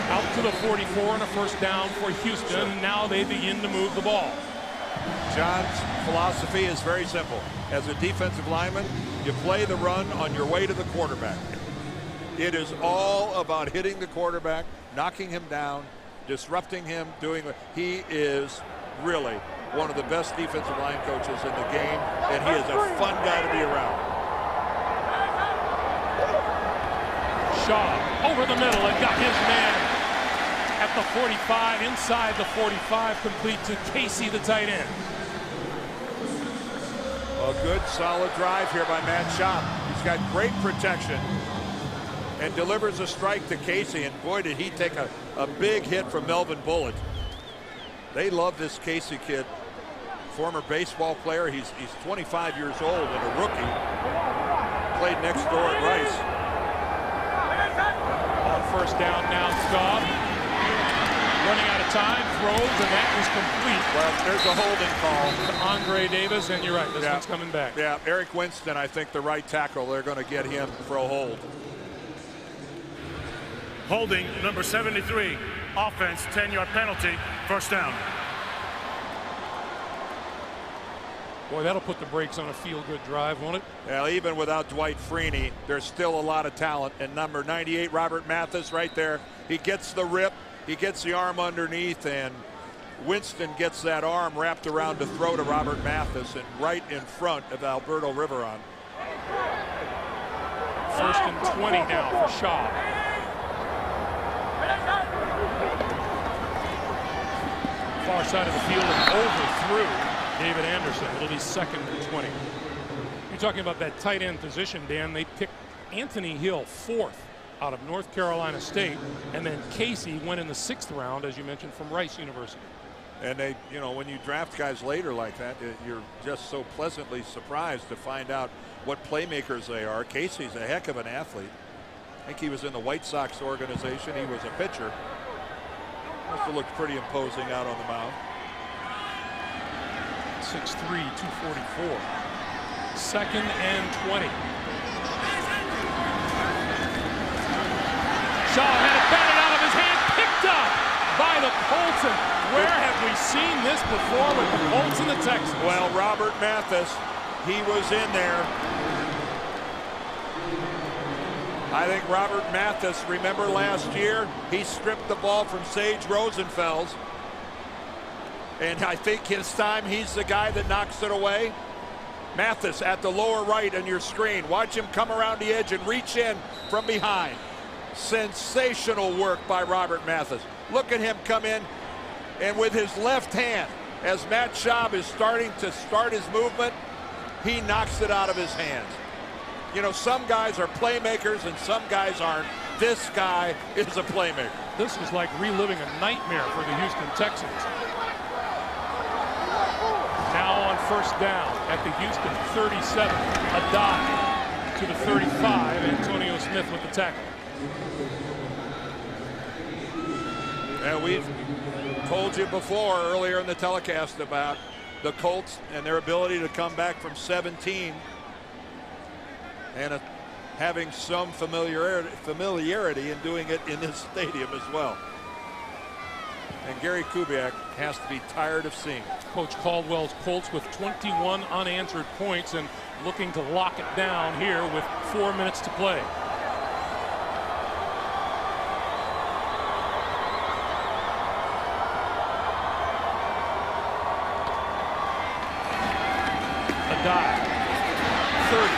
out to the 44 and a first down for Houston. And now they begin to move the ball. John's philosophy is very simple. As a defensive lineman, you play the run on your way to the quarterback. It is all about hitting the quarterback, knocking him down, disrupting him, he is really one of the best defensive line coaches in the game, and he is a fun guy to be around. Shaw over the middle and got his man at the 45, inside the 45, complete to Casey, the tight end. A good solid drive here by Matt Schaub. He's got great protection and delivers a strike to Casey, and boy did he take a big hit from Melvin Bullitt. They love this Casey kid. Former baseball player. He's 25 years old and a rookie. Played next door at Rice. On first down now, Schaub running out of time, throws, and that is complete. Well, there's a holding call to Andre Davis, and you're right, this one's coming back. Yeah, Eric Winston, I think the right tackle. They're going to get him for a hold. Holding number 73. Offense, 10-yard penalty, first down. Boy, that'll put the brakes on a feel-good drive, won't it? Well, even without Dwight Freeney, there's still a lot of talent. And number 98, Robert Mathis, right there. He gets the rip. He gets the arm underneath, and Winston gets that arm wrapped around to throw to Robert Mathis, and right in front of Alberto Riveron. First and 20 now for Shaw. Far side of the field and overthrew David Anderson. It'll be second and 20. You're talking about that tight end position, Dan. They picked Anthony Hill, 4th out of North Carolina State, and then Casey went in the 6th round, as you mentioned, from Rice University. And they, you know, when you draft guys later like that, you're just so pleasantly surprised to find out what playmakers they are. Casey's a heck of an athlete. I think he was in the White Sox organization. He was a pitcher. Must have looked pretty imposing out on the mound. 6'3", 244. Second and 20. Shaw had it batted out of his hand, picked up by the Colts. And where have we seen this before with the Colts and the Texans? Well, Robert Mathis, he was in there. I think Robert Mathis, remember last year, he stripped the ball from Sage Rosenfels. And I think this time he's the guy that knocks it away. Mathis at the lower right on your screen. Watch him come around the edge and reach in from behind. Sensational work by Robert Mathis. Look at him come in, and with his left hand, as Matt Schaub is starting to start his movement, he knocks it out of his hands. You know, some guys are playmakers and some guys aren't. This guy is a playmaker. This is like reliving a nightmare for the Houston Texans. Now on first down at the Houston 37, a dive to the 35. Antonio Smith with the tackle. And we've told you before earlier in the telecast about the Colts and their ability to come back from 17 and having some familiarity in doing it in this stadium as well. And Gary Kubiak has to be tired of seeing it. Coach Caldwell's Colts with 21 unanswered points and looking to lock it down here with 4 minutes to play. A dive. 30,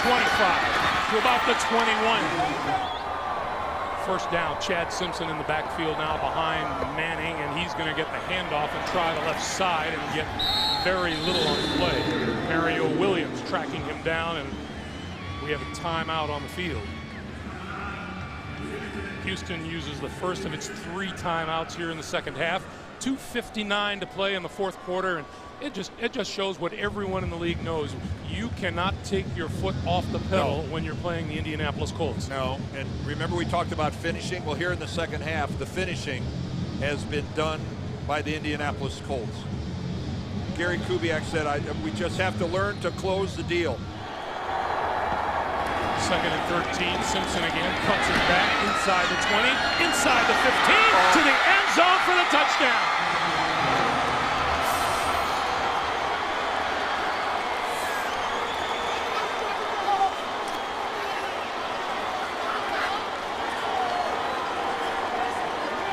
25 to about the 21. First down, Chad Simpson in the backfield now behind Manning, and he's going to get the handoff and try the left side and get very little on the play. Mario Williams tracking him down, and we have a timeout on the field. Houston uses the first of its 3 timeouts here in the second half. 2:59 to play in the fourth quarter, and it just shows what everyone in the league knows. You cannot take your foot off the pedal when you're playing the Indianapolis Colts. No, and remember we talked about finishing. Well, here in the second half, the finishing has been done by the Indianapolis Colts. Gary Kubiak said, we just have to learn to close the deal. Second and 13, Simpson again cuts it back inside the 20, inside the 15, to the end zone for the touchdown.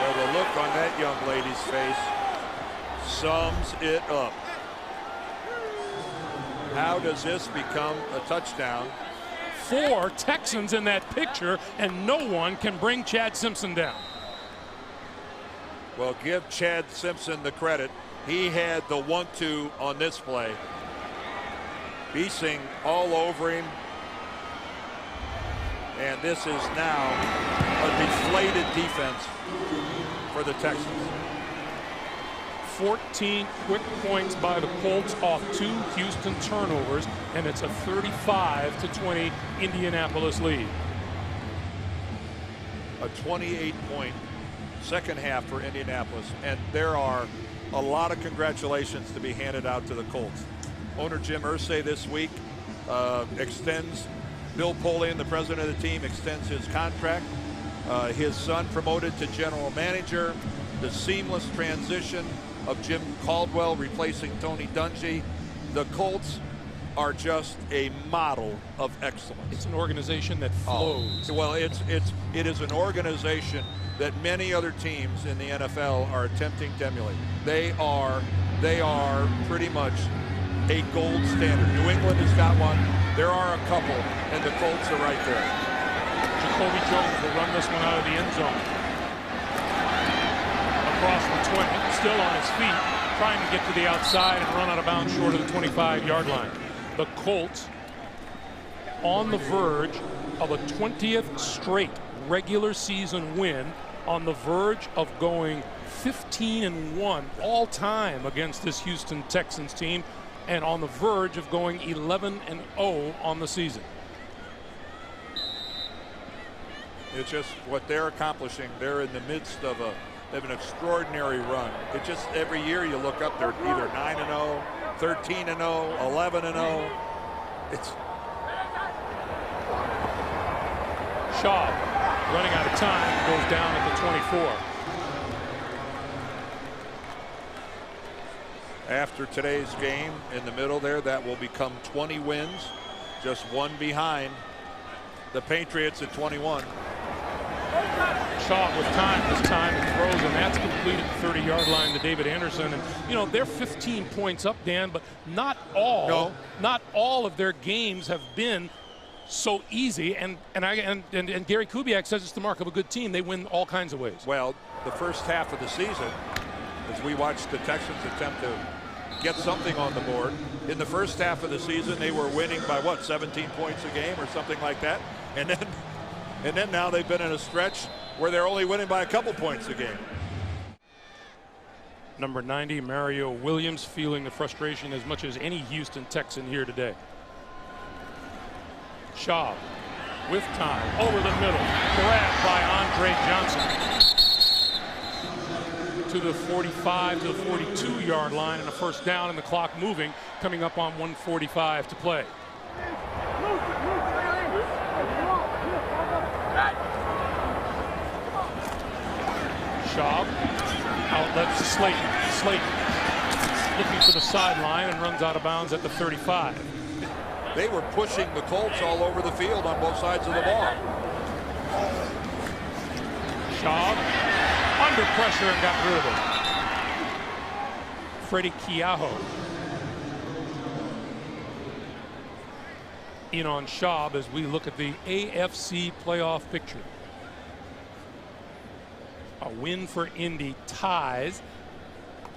Well, the look on that young lady's face sums it up. How does this become a touchdown? 4 Texans in that picture, and no one can bring Chad Simpson down. Well, give Chad Simpson the credit. He had the 1-2 on this play. Beasing all over him. And this is now a deflated defense for the Texans. 14 quick points by the Colts off 2 Houston turnovers, and it's a 35-20 Indianapolis lead. A 28-point second half for Indianapolis, and there are a lot of congratulations to be handed out to the Colts. Owner Jim Irsay this week extends Bill Polian, the president of the team, extends his contract. His son promoted to general manager. The seamless transition of Jim Caldwell replacing Tony Dungy. The Colts are just a model of excellence. It's an organization that flows. Well, it is an organization that many other teams in the NFL are attempting to emulate. They are pretty much a gold standard. New England has got one. There are a couple, and the Colts are right there. Jacoby Jones will run this one out of the end zone. Across the 20, still on his feet, trying to get to the outside and run out of bounds short of the 25-yard line. The Colts on the verge of a 20th straight regular season win, on the verge of going 15-1 all time against this Houston Texans team, and on the verge of going 11-0 on the season. It's just what they're accomplishing. They're in the midst of an extraordinary run. It just every year you look up, they're either 9-0, 13-0, 11-0. It's Shaw running out of time, goes down at the 24. After today's game in the middle there, that will become 20 wins, just one behind the Patriots at 21. Shaw with time this time and throws, and that's completed the 30-yard line to David Anderson. And you know, they're 15 points up, Dan, but not all of their games have been so easy. And Gary Kubiak says it's the mark of a good team. They win all kinds of ways. Well, the first half of the season, as we watched the Texans attempt to get something on the board, in the first half of the season they were winning by what, 17 points a game or something like that, and then now they've been in a stretch where they're only winning by a couple points a game. Number 90, Mario Williams, feeling the frustration as much as any Houston Texan here today. Shaw with time over the middle, grabbed by Andre Johnson to the 45 to the 42-yard line, and a first down, and the clock moving, coming up on 1:45 to play. Shaw outlets to Slayton. Slayton looking for the sideline and runs out of bounds at the 35. They were pushing the Colts all over the field on both sides of the ball. Shaw under pressure and got rid of it. Freddie Keaho in on Schaub as we look at the AFC playoff picture. A win for Indy ties.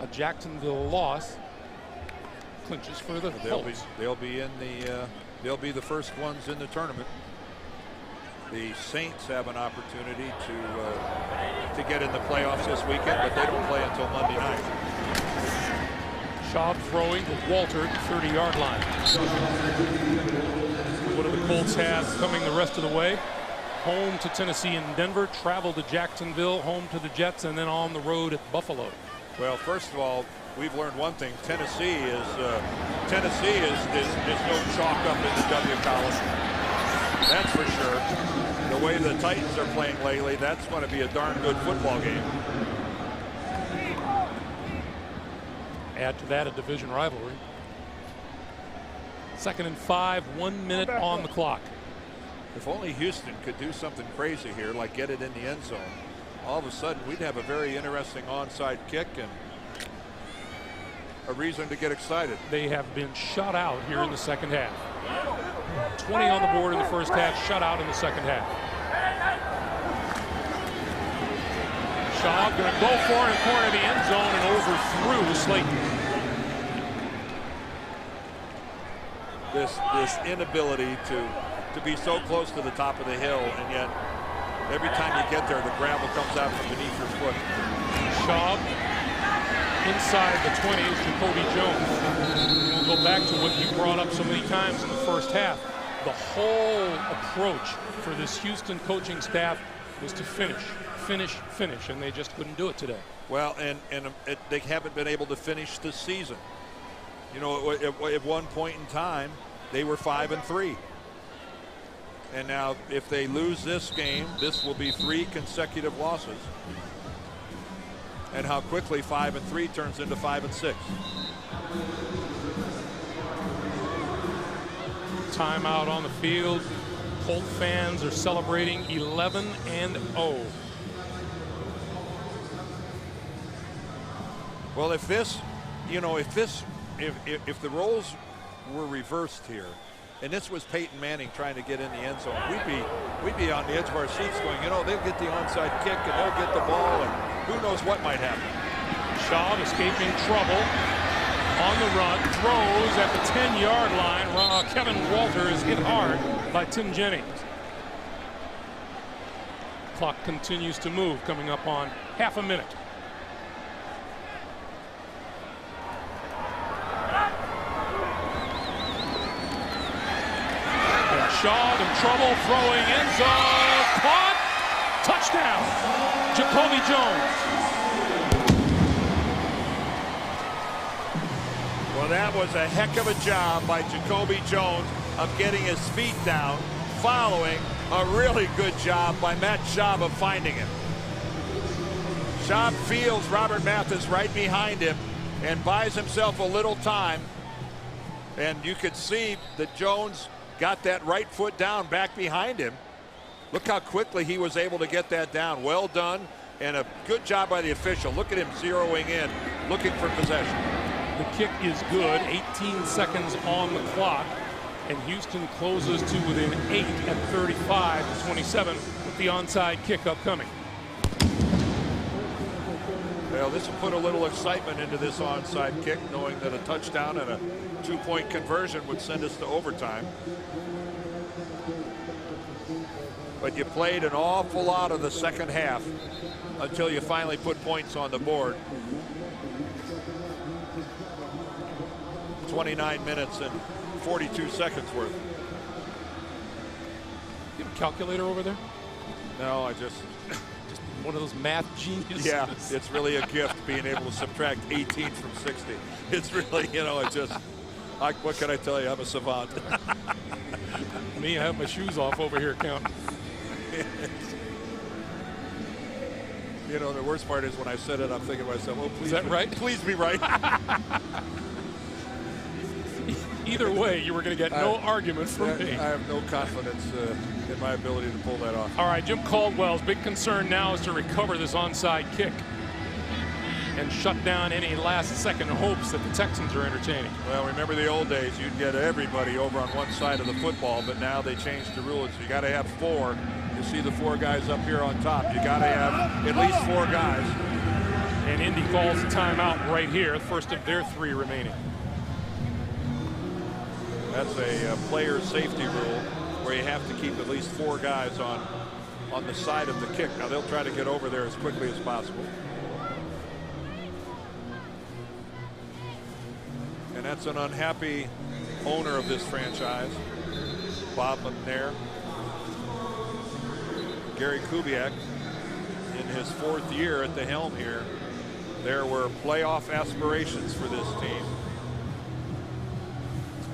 A Jacksonville loss clinches for the Colts. They'll be the first ones in the tournament. The Saints have an opportunity to get in the playoffs this weekend, but they don't play until Monday night. Schaub throwing to Walter at the 30-yard line. What do the Colts have coming the rest of the way? Home to Tennessee and Denver, travel to Jacksonville, home to the Jets, and then on the road at Buffalo. Well, first of all, we've learned one thing. Tennessee is no chalk up in the W column. That's for sure. The way the Titans are playing lately, that's going to be a darn good football game. Add to that a division rivalry. 2nd and 5, 1 minute on the clock. If only Houston could do something crazy here, like get it in the end zone, all of a sudden we'd have a very interesting onside kick and a reason to get excited. They have been shut out here in the second half. 20 on the board in the first half, shutout in the second half. Shaw going to go for it in the corner of the end zone and overthrew Slayton. This inability to be so close to the top of the hill, and yet every time you get there, the gravel comes out from beneath your foot. Shaw inside the 20s, Jacoby Jones. We'll go back to what you brought up so many times in the first half. The whole approach for this Houston coaching staff was to finish, and they just couldn't do it today. Well, and they haven't been able to finish this season. You know, at one point in time, they were 5-3. And now, if they lose this game, this will be 3 consecutive losses. And how quickly 5-3 turns into 5-6. Timeout on the field. Colt fans are celebrating 11-0. Well, if the roles were reversed here, and this was Peyton Manning trying to get in the end zone, we'd be on the edge of our seats going, you know, they'll get the onside kick and they'll get the ball, and who knows what might happen. Shaw escaping trouble on the run, throws at the 10-yard line. Kevin Walter is hit hard by Tim Jennings. Clock continues to move, coming up on half a minute. Shaw in trouble, throwing end zone, caught, touchdown, Jacoby Jones. Well, that was a heck of a job by Jacoby Jones of getting his feet down, following a really good job by Matt Schaub of finding him. Schaub feels Robert Mathis right behind him and buys himself a little time, and you could see that Jones got that right foot down back behind him. Look how quickly he was able to get that down. Well done, and a good job by the official. Look at him zeroing in, looking for possession. The kick is good, 18 seconds on the clock, and Houston closes to within 8 at 35-27 with the onside kick upcoming. Well, this will put a little excitement into this onside kick, knowing that a touchdown and a 2-point conversion would send us to overtime. But you played an awful lot of the second half until you finally put points on the board. 29 minutes and 42 seconds worth. You have a calculator over there? No, I just one of those math geniuses. Yeah, it's really a gift being able to subtract 18 from 60. It's really, you know, what can I tell you? I'm a savant. Me, I have my shoes off over here counting. You know, the worst part is when I said it, I'm thinking to myself, oh, please. Is that right? Please be right. Either way, you were going to get no argument from me. I have no confidence in my ability to pull that off. All right, Jim Caldwell's big concern now is to recover this onside kick and shut down any last-second hopes that the Texans are entertaining. Well, remember the old days, you'd get everybody over on one side of the football, but now they changed the rules. You got to have 4. You see the 4 guys up here on top. You got to have at least 4 guys. And Indy calls a timeout right here, first of their 3 remaining. That's a player safety rule where you have to keep at least 4 guys on the side of the kick. Now they'll try to get over there as quickly as possible. And that's an unhappy owner of this franchise, Bob McNair. Gary Kubiak, in his 4th year at the helm here, there were playoff aspirations for this team.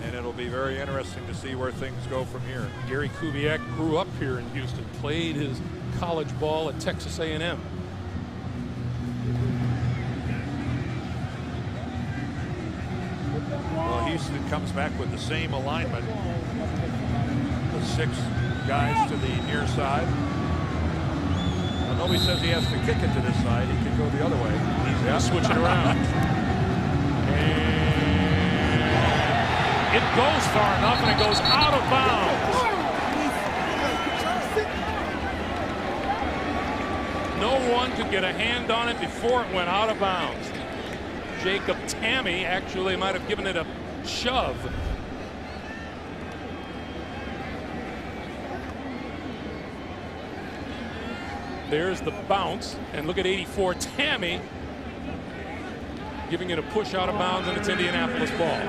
And it'll be very interesting to see where things go from here. Gary Kubiak grew up here in Houston, played his college ball at Texas A&M. Well, Houston comes back with the same alignment. The 6 guys to the near side. Well, nobody says he has to kick it to this side. He can go the other way. He's going to switch it around. And It goes far enough, and it goes out of bounds. No one could get a hand on it before it went out of bounds. Jacob Tammy actually might have given it a shove. There's the bounce, and look at 84, Tammy giving it a push out of bounds, and it's Indianapolis ball.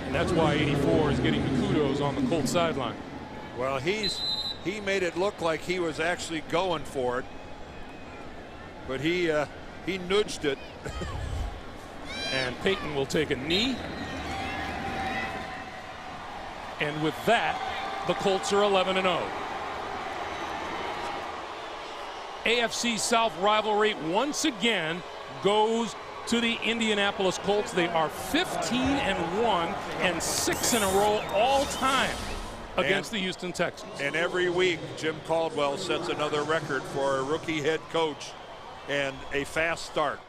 And that's why 84 is getting the kudos on the Colts sideline. Well, he made it look like he was actually going for it, but he nudged it. And Peyton will take a knee. And with that, the Colts are 11-0. AFC South rivalry once again goes to the Indianapolis Colts. They are 15-1 and 6 in a row all time against the Houston Texans. And every week, Jim Caldwell sets another record for a rookie head coach and a fast start.